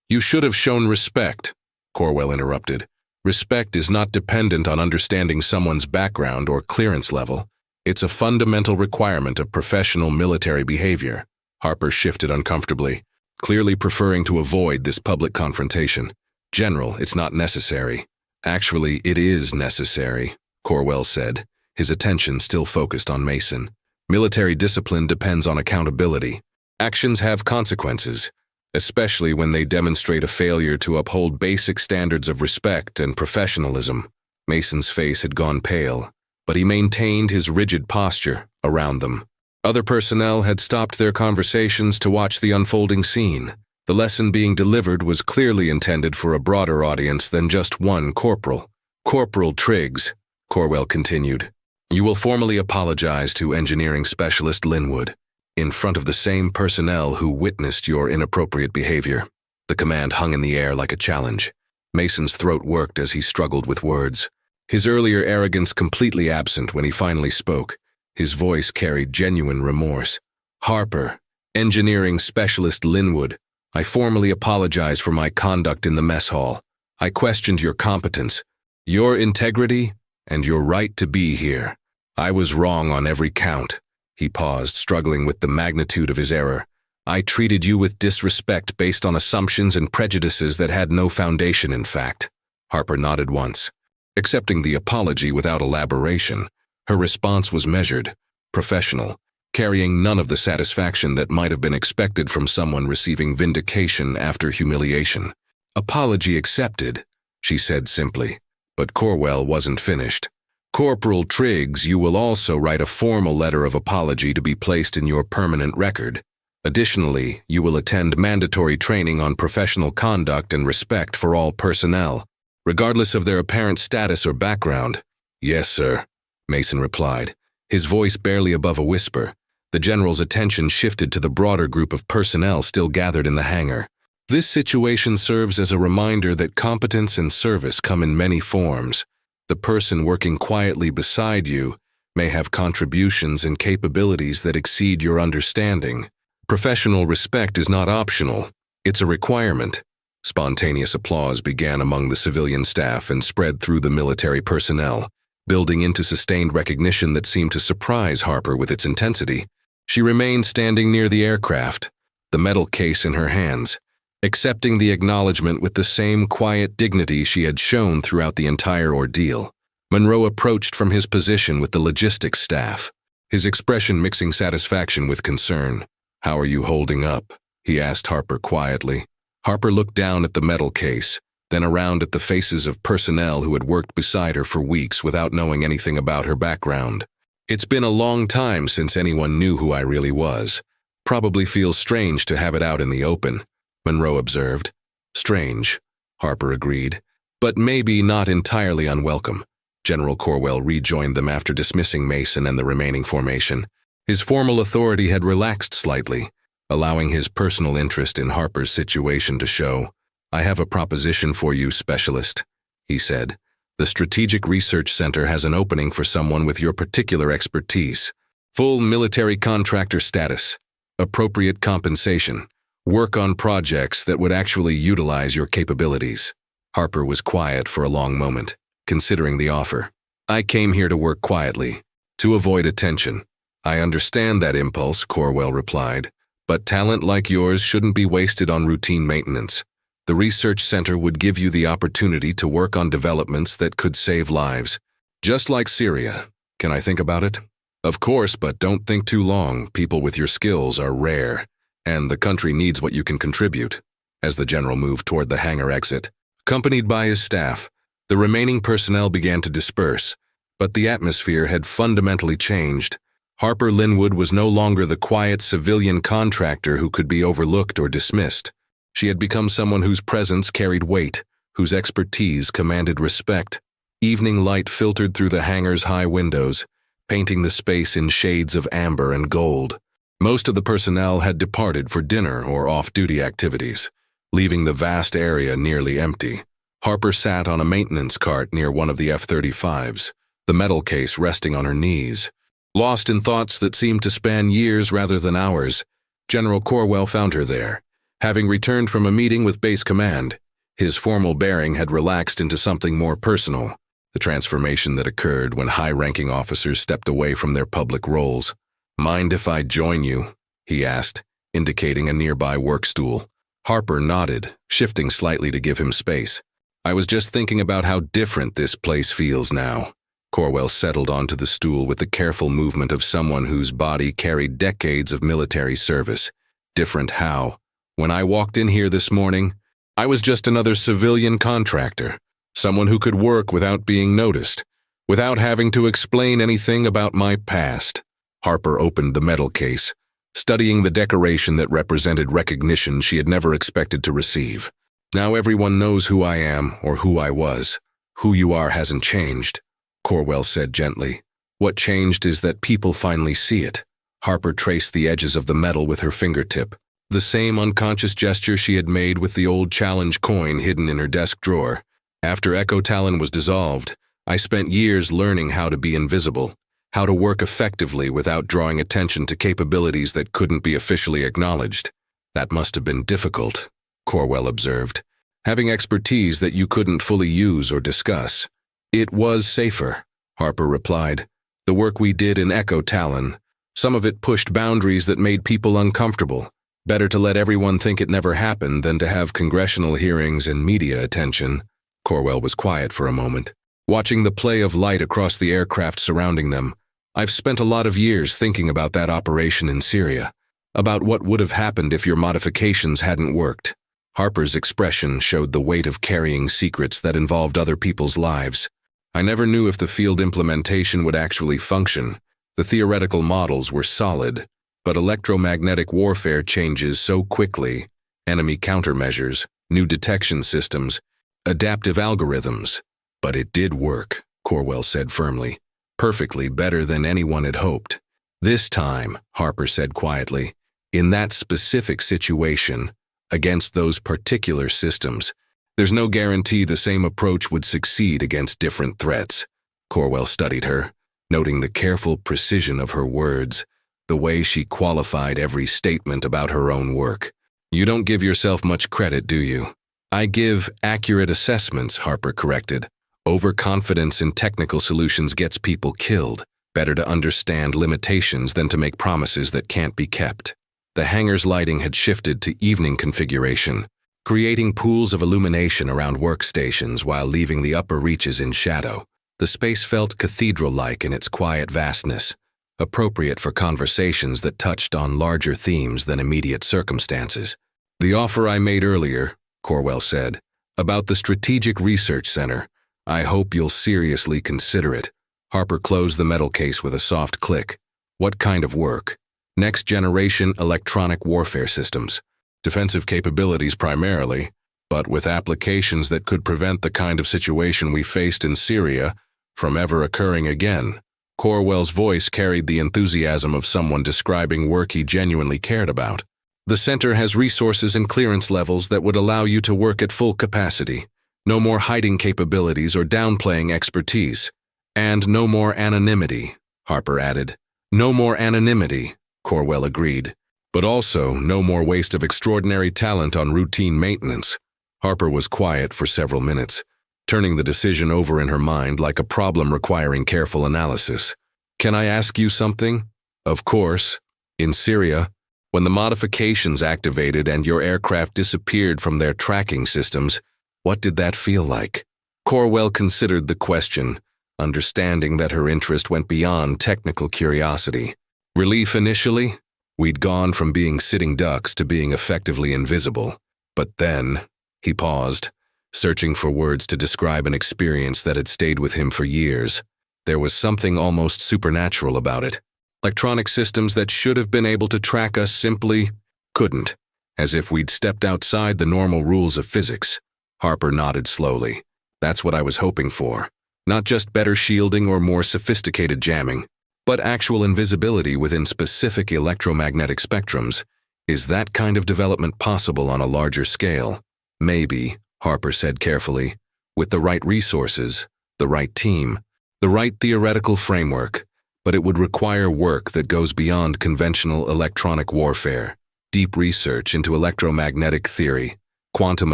You should have shown respect," Corwell interrupted. "Respect is not dependent on understanding someone's background or clearance level. It's a fundamental requirement of professional military behavior." Harper shifted uncomfortably, clearly preferring to avoid this public confrontation. "General, it's not necessary." "Actually, it is necessary," Corwell said, his attention still focused on Mason. "Military discipline depends on accountability. Actions have consequences, especially when they demonstrate a failure to uphold basic standards of respect and professionalism." Mason's face had gone pale, but he maintained his rigid posture around them. Other personnel had stopped their conversations to watch the unfolding scene. The lesson being delivered was clearly intended for a broader audience than just one corporal. "Corporal Triggs," Corwell continued, "you will formally apologize to Engineering Specialist Linwood, in front of the same personnel who witnessed your inappropriate behavior." The command hung in the air like a challenge. Mason's throat worked as he struggled with words, his earlier arrogance completely absent when he finally spoke. His voice carried genuine remorse. "Harper, Engineering Specialist Linwood, I formally apologize for my conduct in the mess hall. I questioned your competence, your integrity, and your right to be here. I was wrong on every count." He paused, struggling with the magnitude of his error. "I treated you with disrespect based on assumptions and prejudices that had no foundation in fact." Harper nodded once, accepting the apology without elaboration. Her response was measured, professional, carrying none of the satisfaction that might have been expected from someone receiving vindication after humiliation. "Apology accepted," she said simply, but Corwell wasn't finished. "Corporal Triggs, you will also write a formal letter of apology to be placed in your permanent record. Additionally, you will attend mandatory training on professional conduct and respect for all personnel." regardless of their apparent status or background. Yes, sir, Mason replied, his voice barely above a whisper. The general's attention shifted to the broader group of personnel still gathered in the hangar. This situation serves as a reminder that competence and service come in many forms. The person working quietly beside you may have contributions and capabilities that exceed your understanding. Professional respect is not optional, it's a requirement. Spontaneous applause began among the civilian staff and spread through the military personnel, building into sustained recognition that seemed to surprise Harper with its intensity. She remained standing near the aircraft, the metal case in her hands, accepting the acknowledgement with the same quiet dignity she had shown throughout the entire ordeal. Monroe approached from his position with the logistics staff, his expression mixing satisfaction with concern. "How are you holding up?" he asked Harper quietly. Harper looked down at the metal case, then around at the faces of personnel who had worked beside her for weeks without knowing anything about her background. "It's been a long time since anyone knew who I really was. Probably feels strange to have it out in the open," Monroe observed. "Strange," Harper agreed, "but maybe not entirely unwelcome." General Corwell rejoined them after dismissing Mason and the remaining formation. His formal authority had relaxed slightly, allowing his personal interest in Harper's situation to show. "I have a proposition for you, Specialist," he said. "The Strategic Research Center has an opening for someone with your particular expertise. Full military contractor status, appropriate compensation, work on projects that would actually utilize your capabilities." Harper was quiet for a long moment, considering the offer. "I came here to work quietly, to avoid attention." "I understand that impulse," Corwell replied, "but talent like yours shouldn't be wasted on routine maintenance. The research center would give you the opportunity to work on developments that could save lives. Just like Syria. Can I think about it?" "Of course, but don't think too long. People with your skills are rare, and the country needs what you can contribute." As the general moved toward the hangar exit, accompanied by his staff, the remaining personnel began to disperse, but the atmosphere had fundamentally changed. Harper Linwood was no longer the quiet civilian contractor who could be overlooked or dismissed. She had become someone whose presence carried weight, whose expertise commanded respect. Evening light filtered through the hangar's high windows, painting the space in shades of amber and gold. Most of the personnel had departed for dinner or off-duty activities, leaving the vast area nearly empty. Harper sat on a maintenance cart near one of the F-35s, the metal case resting on her knees. Lost in thoughts that seemed to span years rather than hours, General Corwell found her there. Having returned from a meeting with Base Command, his formal bearing had relaxed into something more personal, the transformation that occurred when high-ranking officers stepped away from their public roles. "Mind if I join you?" he asked, indicating a nearby work stool. Harper nodded, shifting slightly to give him space. "I was just thinking about how different this place feels now." Corwell settled onto the stool with the careful movement of someone whose body carried decades of military service. "Different how? When I walked in here this morning, I was just another civilian contractor, someone who could work without being noticed, without having to explain anything about my past." Harper opened the metal case, studying the decoration that represented recognition she had never expected to receive. "Now everyone knows who I am or who I was. Who you are hasn't changed," Corwell said gently. "What changed is that people finally see it." Harper traced the edges of the metal with her fingertip, the same unconscious gesture she had made with the old challenge coin hidden in her desk drawer. "After Echo Talon was dissolved, I spent years learning how to be invisible, how to work effectively without drawing attention to capabilities that couldn't be officially acknowledged. That must have been difficult," Corwell observed, "having expertise that you couldn't fully use or discuss." "It was safer," Harper replied. "The work we did in Echo Talon, some of it pushed boundaries that made people uncomfortable. Better to let everyone think it never happened than to have congressional hearings and media attention." Corwell was quiet for a moment, watching the play of light across the aircraft surrounding them. "I've spent a lot of years thinking about that operation in Syria, about what would have happened if your modifications hadn't worked." Harper's expression showed the weight of carrying secrets that involved other people's lives. "I never knew if the field implementation would actually function. The theoretical models were solid, but electromagnetic warfare changes so quickly. Enemy countermeasures, new detection systems. adaptive algorithms. But it did work, Corwell said firmly. Perfectly better than anyone had hoped. This time, Harper said quietly, in that specific situation, against those particular systems, there's no guarantee the same approach would succeed against different threats. Corwell studied her, noting the careful precision of her words, the way she qualified every statement about her own work. You don't give yourself much credit, do you? I give accurate assessments, Harper corrected. Overconfidence in technical solutions gets people killed. Better to understand limitations than to make promises that can't be kept. The hangar's lighting had shifted to evening configuration, creating pools of illumination around workstations while leaving the upper reaches in shadow. The space felt cathedral-like in its quiet vastness, appropriate for conversations that touched on larger themes than immediate circumstances. The offer I made earlier, Corwell said, about the Strategic Research Center, I hope you'll seriously consider it. Harper closed the metal case with a soft click. What kind of work? Next-generation electronic warfare systems. Defensive capabilities primarily, but with applications that could prevent the kind of situation we faced in Syria from ever occurring again. Corwell's voice carried the enthusiasm of someone describing work he genuinely cared about. The center has resources and clearance levels that would allow you to work at full capacity. No more hiding capabilities or downplaying expertise. And no more anonymity, Harper added. No more anonymity, Corwell agreed. But also no more waste of extraordinary talent on routine maintenance. Harper was quiet for several minutes, turning the decision over in her mind like a problem requiring careful analysis. Can I ask you something? Of course. In Syria, when the modifications activated and your aircraft disappeared from their tracking systems, what did that feel like? Corwell considered the question, understanding that her interest went beyond technical curiosity. Relief initially? We'd gone from being sitting ducks to being effectively invisible. But then, he paused, searching for words to describe an experience that had stayed with him for years. There was something almost supernatural about it. Electronic systems that should have been able to track us simply couldn't, as if we'd stepped outside the normal rules of physics. Harper nodded slowly. That's what I was hoping for. Not just better shielding or more sophisticated jamming, but actual invisibility within specific electromagnetic spectrums. Is that kind of development possible on a larger scale? Maybe, Harper said carefully, with the right resources, the right team, the right theoretical framework, but it would require work that goes beyond conventional electronic warfare, deep research into electromagnetic theory, quantum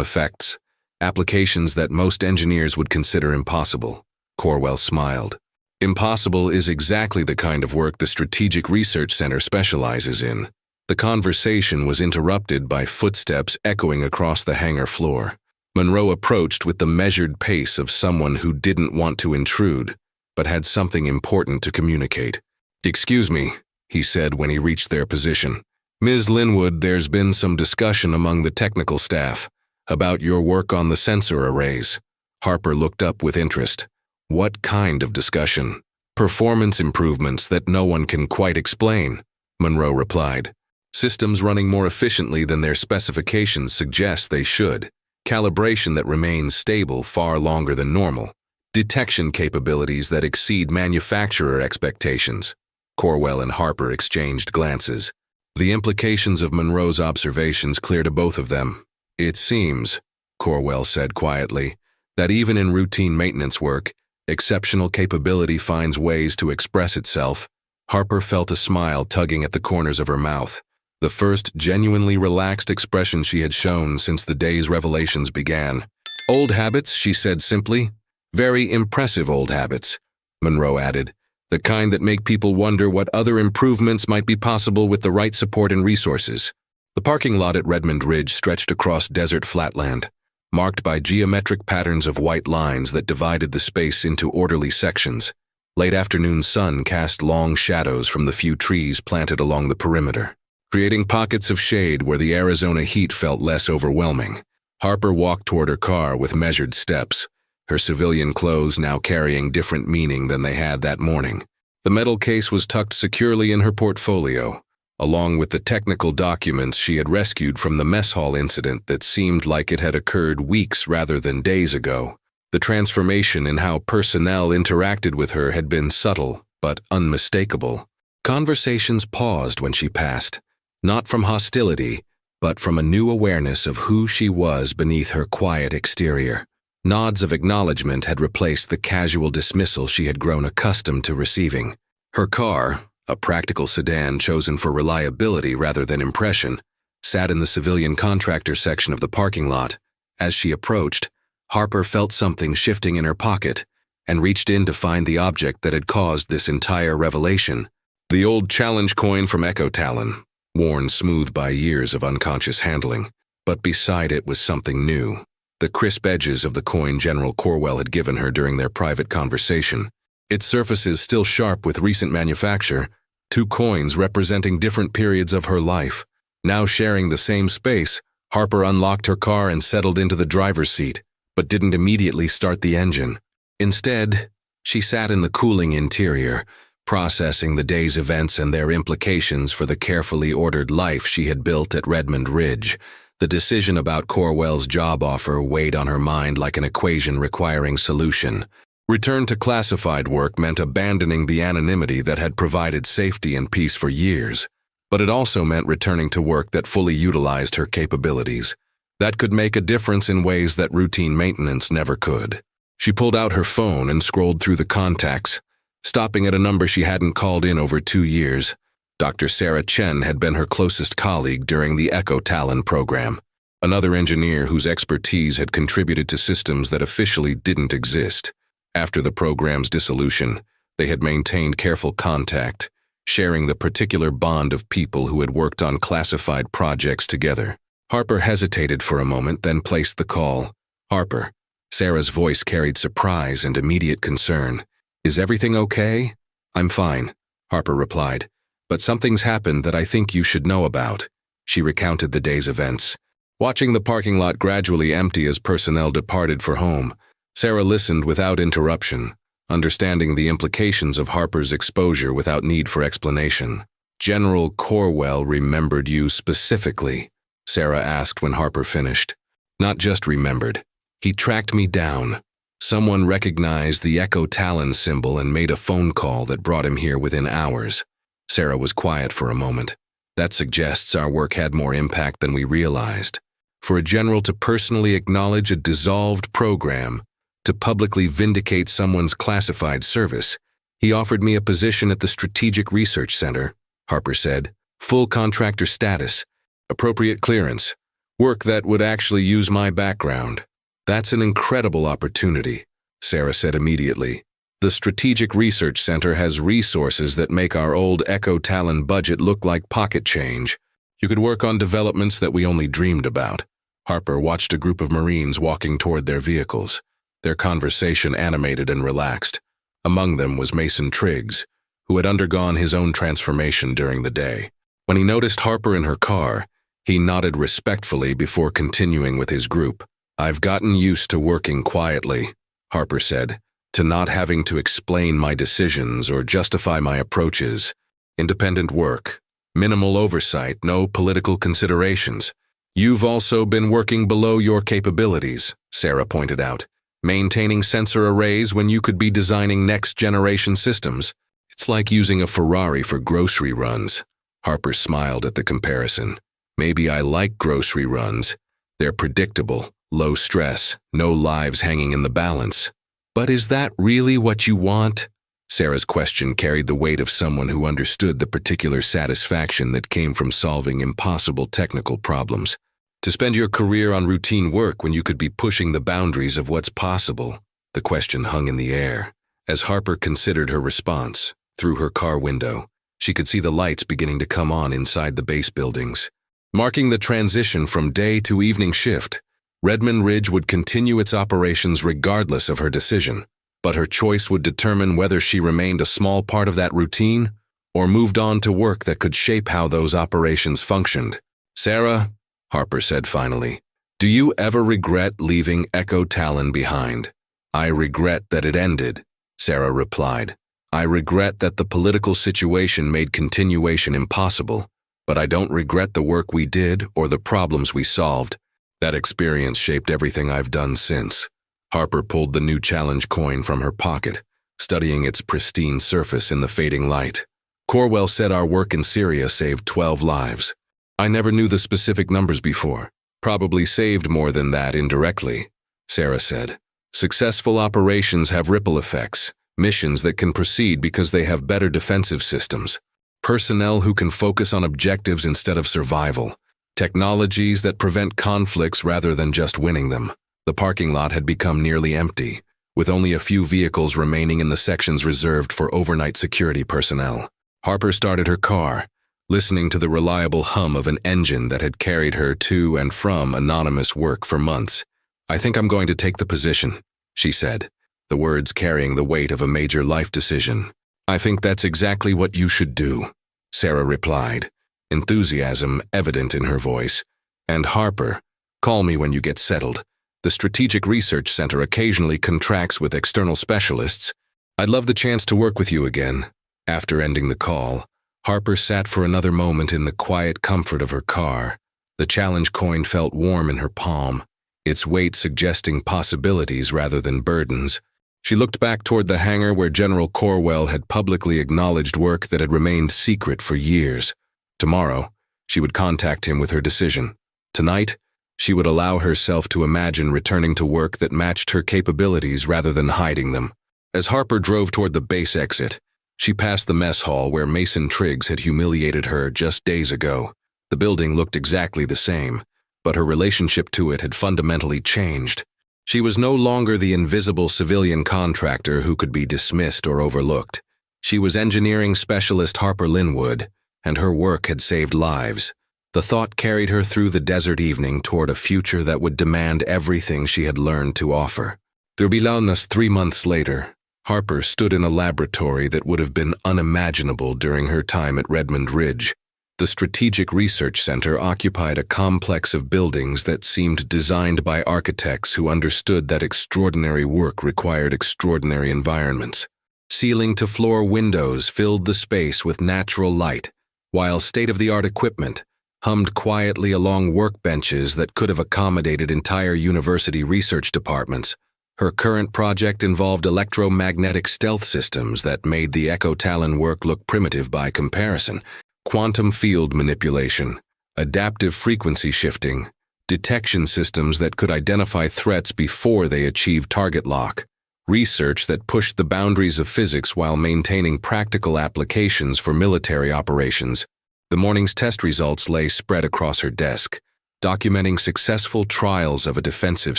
effects, applications that most engineers would consider impossible. Corwell smiled. Impossible is exactly the kind of work the Strategic Research Center specializes in. The conversation was interrupted by footsteps echoing across the hangar floor. Monroe approached with the measured pace of someone who didn't want to intrude, but had something important to communicate. Excuse me, he said when he reached their position. Ms. Linwood, there's been some discussion among the technical staff about your work on the sensor arrays. Harper looked up with interest. What kind of discussion? Performance improvements that no one can quite explain, Monroe replied. Systems running more efficiently than their specifications suggest they should. Calibration that remains stable far longer than normal. Detection capabilities that exceed manufacturer expectations. Corwell and Harper exchanged glances. The implications of Monroe's observations clear to both of them. It seems, Corwell said quietly, that even in routine maintenance work, exceptional capability finds ways to express itself. Harper felt a smile tugging at the corners of her mouth, the first genuinely relaxed expression she had shown since the day's revelations began. Old habits, she said simply. Very impressive old habits, Monroe added, the kind that make people wonder what other improvements might be possible with the right support and resources. The parking lot at Redmond Ridge stretched across desert flatland, marked by geometric patterns of white lines that divided the space into orderly sections. Late afternoon sun cast long shadows from the few trees planted along the perimeter, creating pockets of shade where the Arizona heat felt less overwhelming. Harper walked toward her car with measured steps, her civilian clothes now carrying different meaning than they had that morning. The metal case was tucked securely in her portfolio, along with the technical documents she had rescued from the mess hall incident that seemed like it had occurred weeks rather than days ago. The transformation in how personnel interacted with her had been subtle but unmistakable. Conversations paused when she passed, not from hostility, but from a new awareness of who she was beneath her quiet exterior. Nods of acknowledgement had replaced the casual dismissal she had grown accustomed to receiving. Her car, a practical sedan chosen for reliability rather than impression, sat in the civilian contractor section of the parking lot. As she approached, Harper felt something shifting in her pocket and reached in to find the object that had caused this entire revelation. The old challenge coin from Echo Talon, worn smooth by years of unconscious handling, but beside it was something new. The crisp edges of the coin General Corwell had given her during their private conversation. Its surfaces still sharp with recent manufacture, two coins representing different periods of her life. Now sharing the same space, Harper unlocked her car and settled into the driver's seat, but didn't immediately start the engine. Instead, she sat in the cooling interior, processing the day's events and their implications for the carefully ordered life she had built at Redmond Ridge. The decision about Corwell's job offer weighed on her mind like an equation requiring solution. Return to classified work meant abandoning the anonymity that had provided safety and peace for years, but it also meant returning to work that fully utilized her capabilities. That could make a difference in ways that routine maintenance never could. She pulled out her phone and scrolled through the contacts, stopping at a number she hadn't called in over 2 years. Dr. Sarah Chen had been her closest colleague during the Echo Talon program, another engineer whose expertise had contributed to systems that officially didn't exist. After the program's dissolution, they had maintained careful contact, sharing the particular bond of people who had worked on classified projects together. Harper hesitated for a moment, then placed the call. "Harper." Sarah's voice carried surprise and immediate concern. "Is everything okay?" "I'm fine," Harper replied. "But something's happened that I think you should know about." She recounted the day's events. Watching the parking lot gradually empty as personnel departed for home, Sarah listened without interruption, understanding the implications of Harper's exposure without need for explanation. "General Corwell remembered you specifically?" Sarah asked when Harper finished. "Not just remembered. He tracked me down. Someone recognized the Echo Talon symbol and made a phone call that brought him here within hours." Sarah was quiet for a moment. "That suggests our work had more impact than we realized. For a general to personally acknowledge a dissolved program, to publicly vindicate someone's classified service, he offered me a position at the Strategic Research Center," Harper said. "Full contractor status, appropriate clearance, work that would actually use my background." "That's an incredible opportunity," Sarah said immediately. "The Strategic Research Center has resources that make our old Echo Talon budget look like pocket change. You could work on developments that we only dreamed about." Harper watched a group of Marines walking toward their vehicles, their conversation animated and relaxed. Among them was Mason Triggs, who had undergone his own transformation during the day. When he noticed Harper in her car, he nodded respectfully before continuing with his group. "I've gotten used to working quietly," Harper said, "to not having to explain my decisions or justify my approaches. Independent work, minimal oversight, no political considerations." "You've also been working below your capabilities," Sarah pointed out, "maintaining sensor arrays when you could be designing next-generation systems. It's like using a Ferrari for grocery runs." Harper smiled at the comparison. "Maybe I like grocery runs. They're predictable, low stress, no lives hanging in the balance." "But is that really what you want?" Sarah's question carried the weight of someone who understood the particular satisfaction that came from solving impossible technical problems. To spend your career on routine work when you could be pushing the boundaries of what's possible? The question hung in the air. As Harper considered her response, through her car window, she could see the lights beginning to come on inside the base buildings. Marking the transition from day to evening shift, Redmond Ridge would continue its operations regardless of her decision, but her choice would determine whether she remained a small part of that routine or moved on to work that could shape how those operations functioned. "Sarah," Harper said finally, "do you ever regret leaving Echo Talon behind?" "I regret that it ended," Sarah replied. "I regret that the political situation made continuation impossible. but I don't regret the work we did or the problems we solved. That experience shaped everything I've done since." Harper pulled the new challenge coin from her pocket, studying its pristine surface in the fading light. "Corwell said our work in Syria saved 12 lives. I never knew the specific numbers before. Probably saved more than that indirectly," Sarah said. "Successful operations have ripple effects, missions that can proceed because they have better defensive systems, personnel who can focus on objectives instead of survival, technologies that prevent conflicts rather than just winning them." The parking lot had become nearly empty, with only a few vehicles remaining in the sections reserved for overnight security personnel. Harper started her car, listening to the reliable hum of an engine that had carried her to and from anonymous work for months. "I think I'm going to take the position," she said, the words carrying the weight of a major life decision. "I think that's exactly what you should do," Sarah replied, enthusiasm evident in her voice. "And Harper, call me when you get settled. The Strategic Research Center occasionally contracts with external specialists. I'd love the chance to work with you again." After ending the call, Harper sat for another moment in the quiet comfort of her car. The challenge coin felt warm in her palm, its weight suggesting possibilities rather than burdens. She looked back toward the hangar where General Corwell had publicly acknowledged work that had remained secret for years. Tomorrow, she would contact him with her decision. Tonight, she would allow herself to imagine returning to work that matched her capabilities rather than hiding them. As Harper drove toward the base exit, she passed the mess hall where Mason Triggs had humiliated her just days ago. The building looked exactly the same, but her relationship to it had fundamentally changed. She was no longer the invisible civilian contractor who could be dismissed or overlooked. She was engineering specialist Harper Linwood, and her work had saved lives. The thought carried her through the desert evening toward a future that would demand everything she had learned to offer. Turbilanas 3 months later, Harper stood in a laboratory that would have been unimaginable during her time at Redmond Ridge. The Strategic Research Center occupied a complex of buildings that seemed designed by architects who understood that extraordinary work required extraordinary environments. Ceiling-to-floor windows filled the space with natural light, while state-of-the-art equipment hummed quietly along workbenches that could have accommodated entire university research departments. Her current project involved electromagnetic stealth systems that made the Echo Talon work look primitive by comparison. Quantum field manipulation, adaptive frequency shifting, detection systems that could identify threats before they achieved target lock, research that pushed the boundaries of physics while maintaining practical applications for military operations. The morning's test results lay spread across her desk, documenting successful trials of a defensive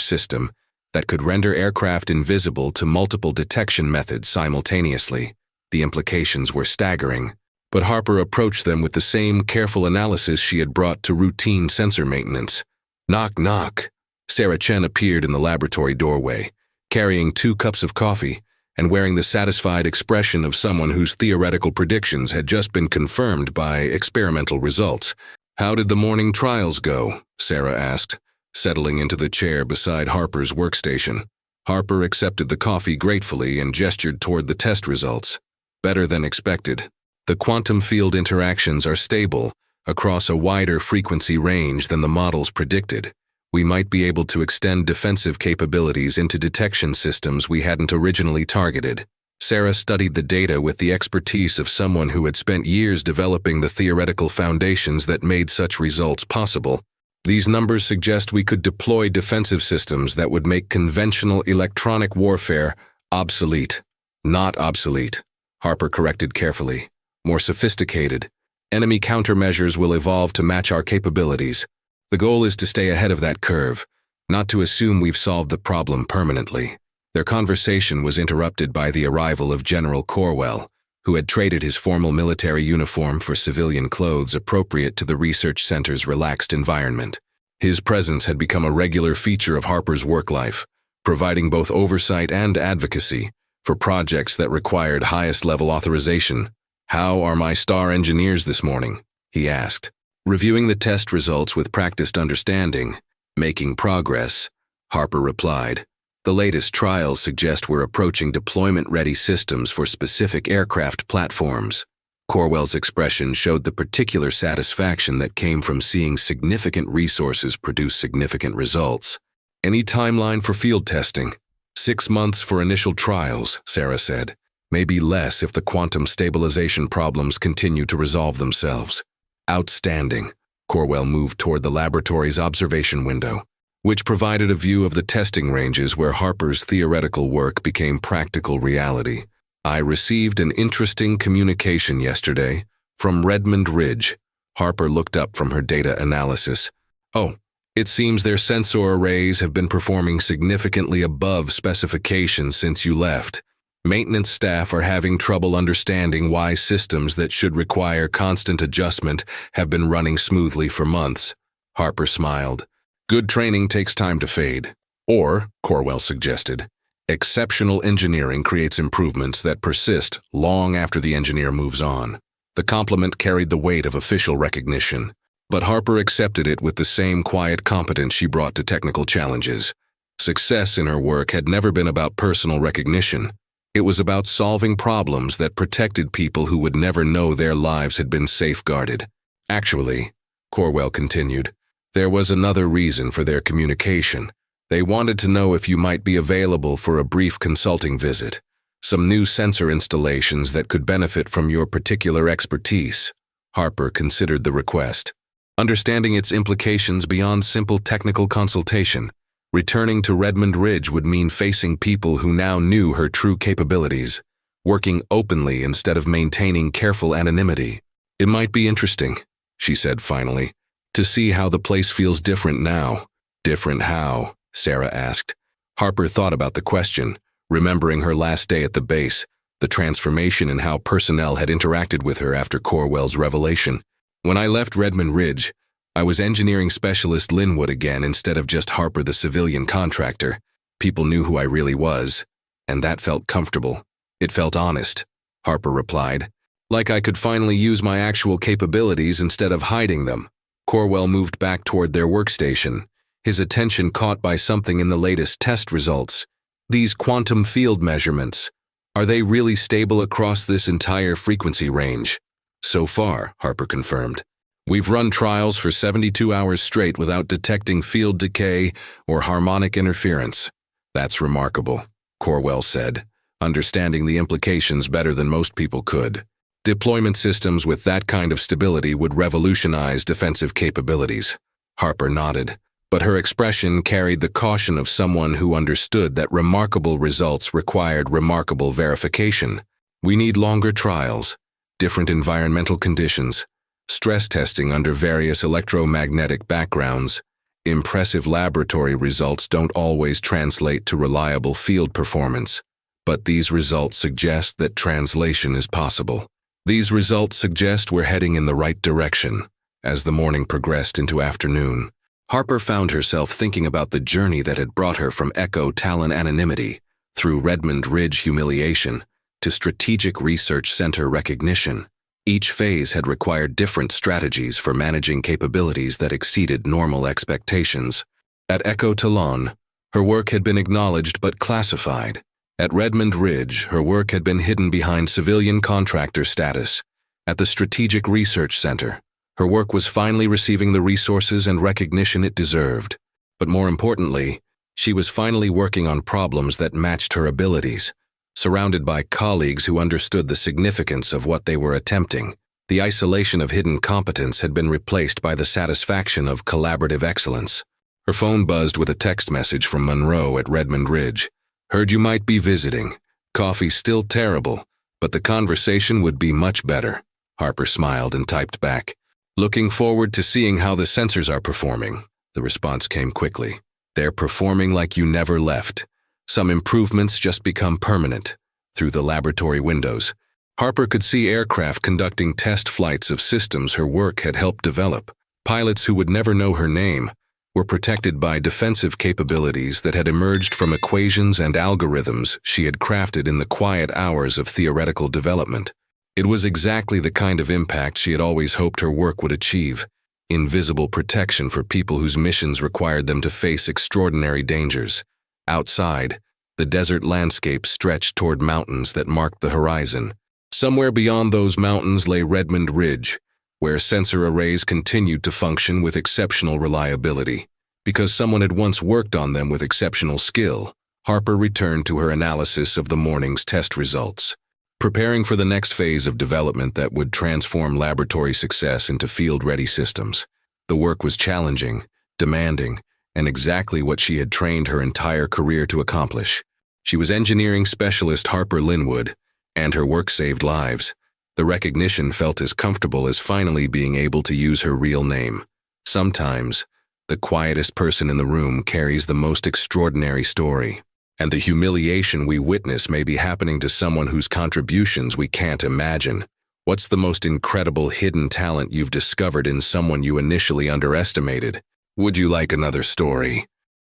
system that could render aircraft invisible to multiple detection methods simultaneously. The implications were staggering, but Harper approached them with the same careful analysis she had brought to routine sensor maintenance. Knock, knock. Sarah Chen appeared in the laboratory doorway, carrying 2 cups of coffee and wearing the satisfied expression of someone whose theoretical predictions had just been confirmed by experimental results. "How did the morning trials go?" Sarah asked, settling into the chair beside Harper's workstation. Harper accepted the coffee gratefully and gestured toward the test results. "Better than expected. The quantum field interactions are stable across a wider frequency range than the models predicted. We might be able to extend defensive capabilities into detection systems we hadn't originally targeted." Sarah studied the data with the expertise of someone who had spent years developing the theoretical foundations that made such results possible. "These numbers suggest we could deploy defensive systems that would make conventional electronic warfare obsolete." "Not obsolete," Harper corrected carefully. "More sophisticated. Enemy countermeasures will evolve to match our capabilities. The goal is to stay ahead of that curve, not to assume we've solved the problem permanently." Their conversation was interrupted by the arrival of General Corwell, who had traded his formal military uniform for civilian clothes appropriate to the research center's relaxed environment. His presence had become a regular feature of Harper's work life, providing both oversight and advocacy for projects that required highest-level authorization. "How are my star engineers this morning?" he asked. "Reviewing the test results with practiced understanding, making progress," Harper replied. "The latest trials suggest we're approaching deployment-ready systems for specific aircraft platforms." Corwell's expression showed the particular satisfaction that came from seeing significant resources produce significant results. Any timeline for field testing? 6 months for initial trials, Sarah said. Maybe less if the quantum stabilization problems continue to resolve themselves. Outstanding. Corwell moved toward the laboratory's observation window, which provided a view of the testing ranges where Harper's theoretical work became practical reality. I received an interesting communication yesterday from Redmond Ridge. Harper looked up from her data analysis. Oh, it seems their sensor arrays have been performing significantly above specifications since you left. Maintenance staff are having trouble understanding why systems that should require constant adjustment have been running smoothly for months. Harper smiled. Good training takes time to fade. Or, Corwell suggested, exceptional engineering creates improvements that persist long after the engineer moves on. The compliment carried the weight of official recognition, but Harper accepted it with the same quiet competence she brought to technical challenges. Success in her work had never been about personal recognition. It was about solving problems that protected people who would never know their lives had been safeguarded. Actually, Corwell continued, there was another reason for their communication. They wanted to know if you might be available for a brief consulting visit. Some new sensor installations that could benefit from your particular expertise. Harper considered the request. Understanding its implications beyond simple technical consultation, returning to Redmond Ridge would mean facing people who now knew her true capabilities, working openly instead of maintaining careful anonymity. It might be interesting, she said finally, to see how the place feels different now. Different how? Sarah asked. Harper thought about the question, remembering her last day at the base, the transformation in how personnel had interacted with her after Corwell's revelation. When I left Redmond Ridge, I was engineering specialist Linwood again instead of just Harper the civilian contractor. People knew who I really was, and that felt comfortable. It felt honest, Harper replied. Like I could finally use my actual capabilities instead of hiding them. Corwell moved back toward their workstation, his attention caught by something in the latest test results. These quantum field measurements, are they really stable across this entire frequency range? So far, Harper confirmed. We've run trials for 72 hours straight without detecting field decay or harmonic interference. That's remarkable, Corwell said, understanding the implications better than most people could. Deployment systems with that kind of stability would revolutionize defensive capabilities. Harper nodded, but her expression carried the caution of someone who understood that remarkable results required remarkable verification. We need longer trials, different environmental conditions, stress testing under various electromagnetic backgrounds. Impressive laboratory results don't always translate to reliable field performance, but these results suggest that translation is possible. These results suggest we're heading in the right direction. As the morning progressed into afternoon, Harper found herself thinking about the journey that had brought her from Echo Talon anonymity, through Redmond Ridge humiliation, to Strategic Research Center recognition. Each phase had required different strategies for managing capabilities that exceeded normal expectations. At Echo Talon, her work had been acknowledged but classified. At Redmond Ridge, her work had been hidden behind civilian contractor status. At the Strategic Research Center, her work was finally receiving the resources and recognition it deserved. But more importantly, she was finally working on problems that matched her abilities. Surrounded by colleagues who understood the significance of what they were attempting, the isolation of hidden competence had been replaced by the satisfaction of collaborative excellence. Her phone buzzed with a text message from Monroe at Redmond Ridge. Heard you might be visiting. Coffee's still terrible, but the conversation would be much better. Harper smiled and typed back. Looking forward to seeing how the sensors are performing. The response came quickly. They're performing like you never left. Some improvements just become permanent. Through the laboratory windows, Harper could see aircraft conducting test flights of systems her work had helped develop. Pilots who would never know her name were protected by defensive capabilities that had emerged from equations and algorithms she had crafted in the quiet hours of theoretical development. It was exactly the kind of impact she had always hoped her work would achieve. Invisible protection for people whose missions required them to face extraordinary dangers. Outside, the desert landscape stretched toward mountains that marked the horizon. Somewhere beyond those mountains lay Redmond Ridge, where sensor arrays continued to function with exceptional reliability. Because someone had once worked on them with exceptional skill, Harper returned to her analysis of the morning's test results. Preparing for the next phase of development that would transform laboratory success into field-ready systems. The work was challenging, demanding, and exactly what she had trained her entire career to accomplish. She was engineering specialist Harper Linwood, and her work saved lives. The recognition felt as comfortable as finally being able to use her real name. Sometimes, the quietest person in the room carries the most extraordinary story, and the humiliation we witness may be happening to someone whose contributions we can't imagine. What's the most incredible hidden talent you've discovered in someone you initially underestimated? Would you like another story?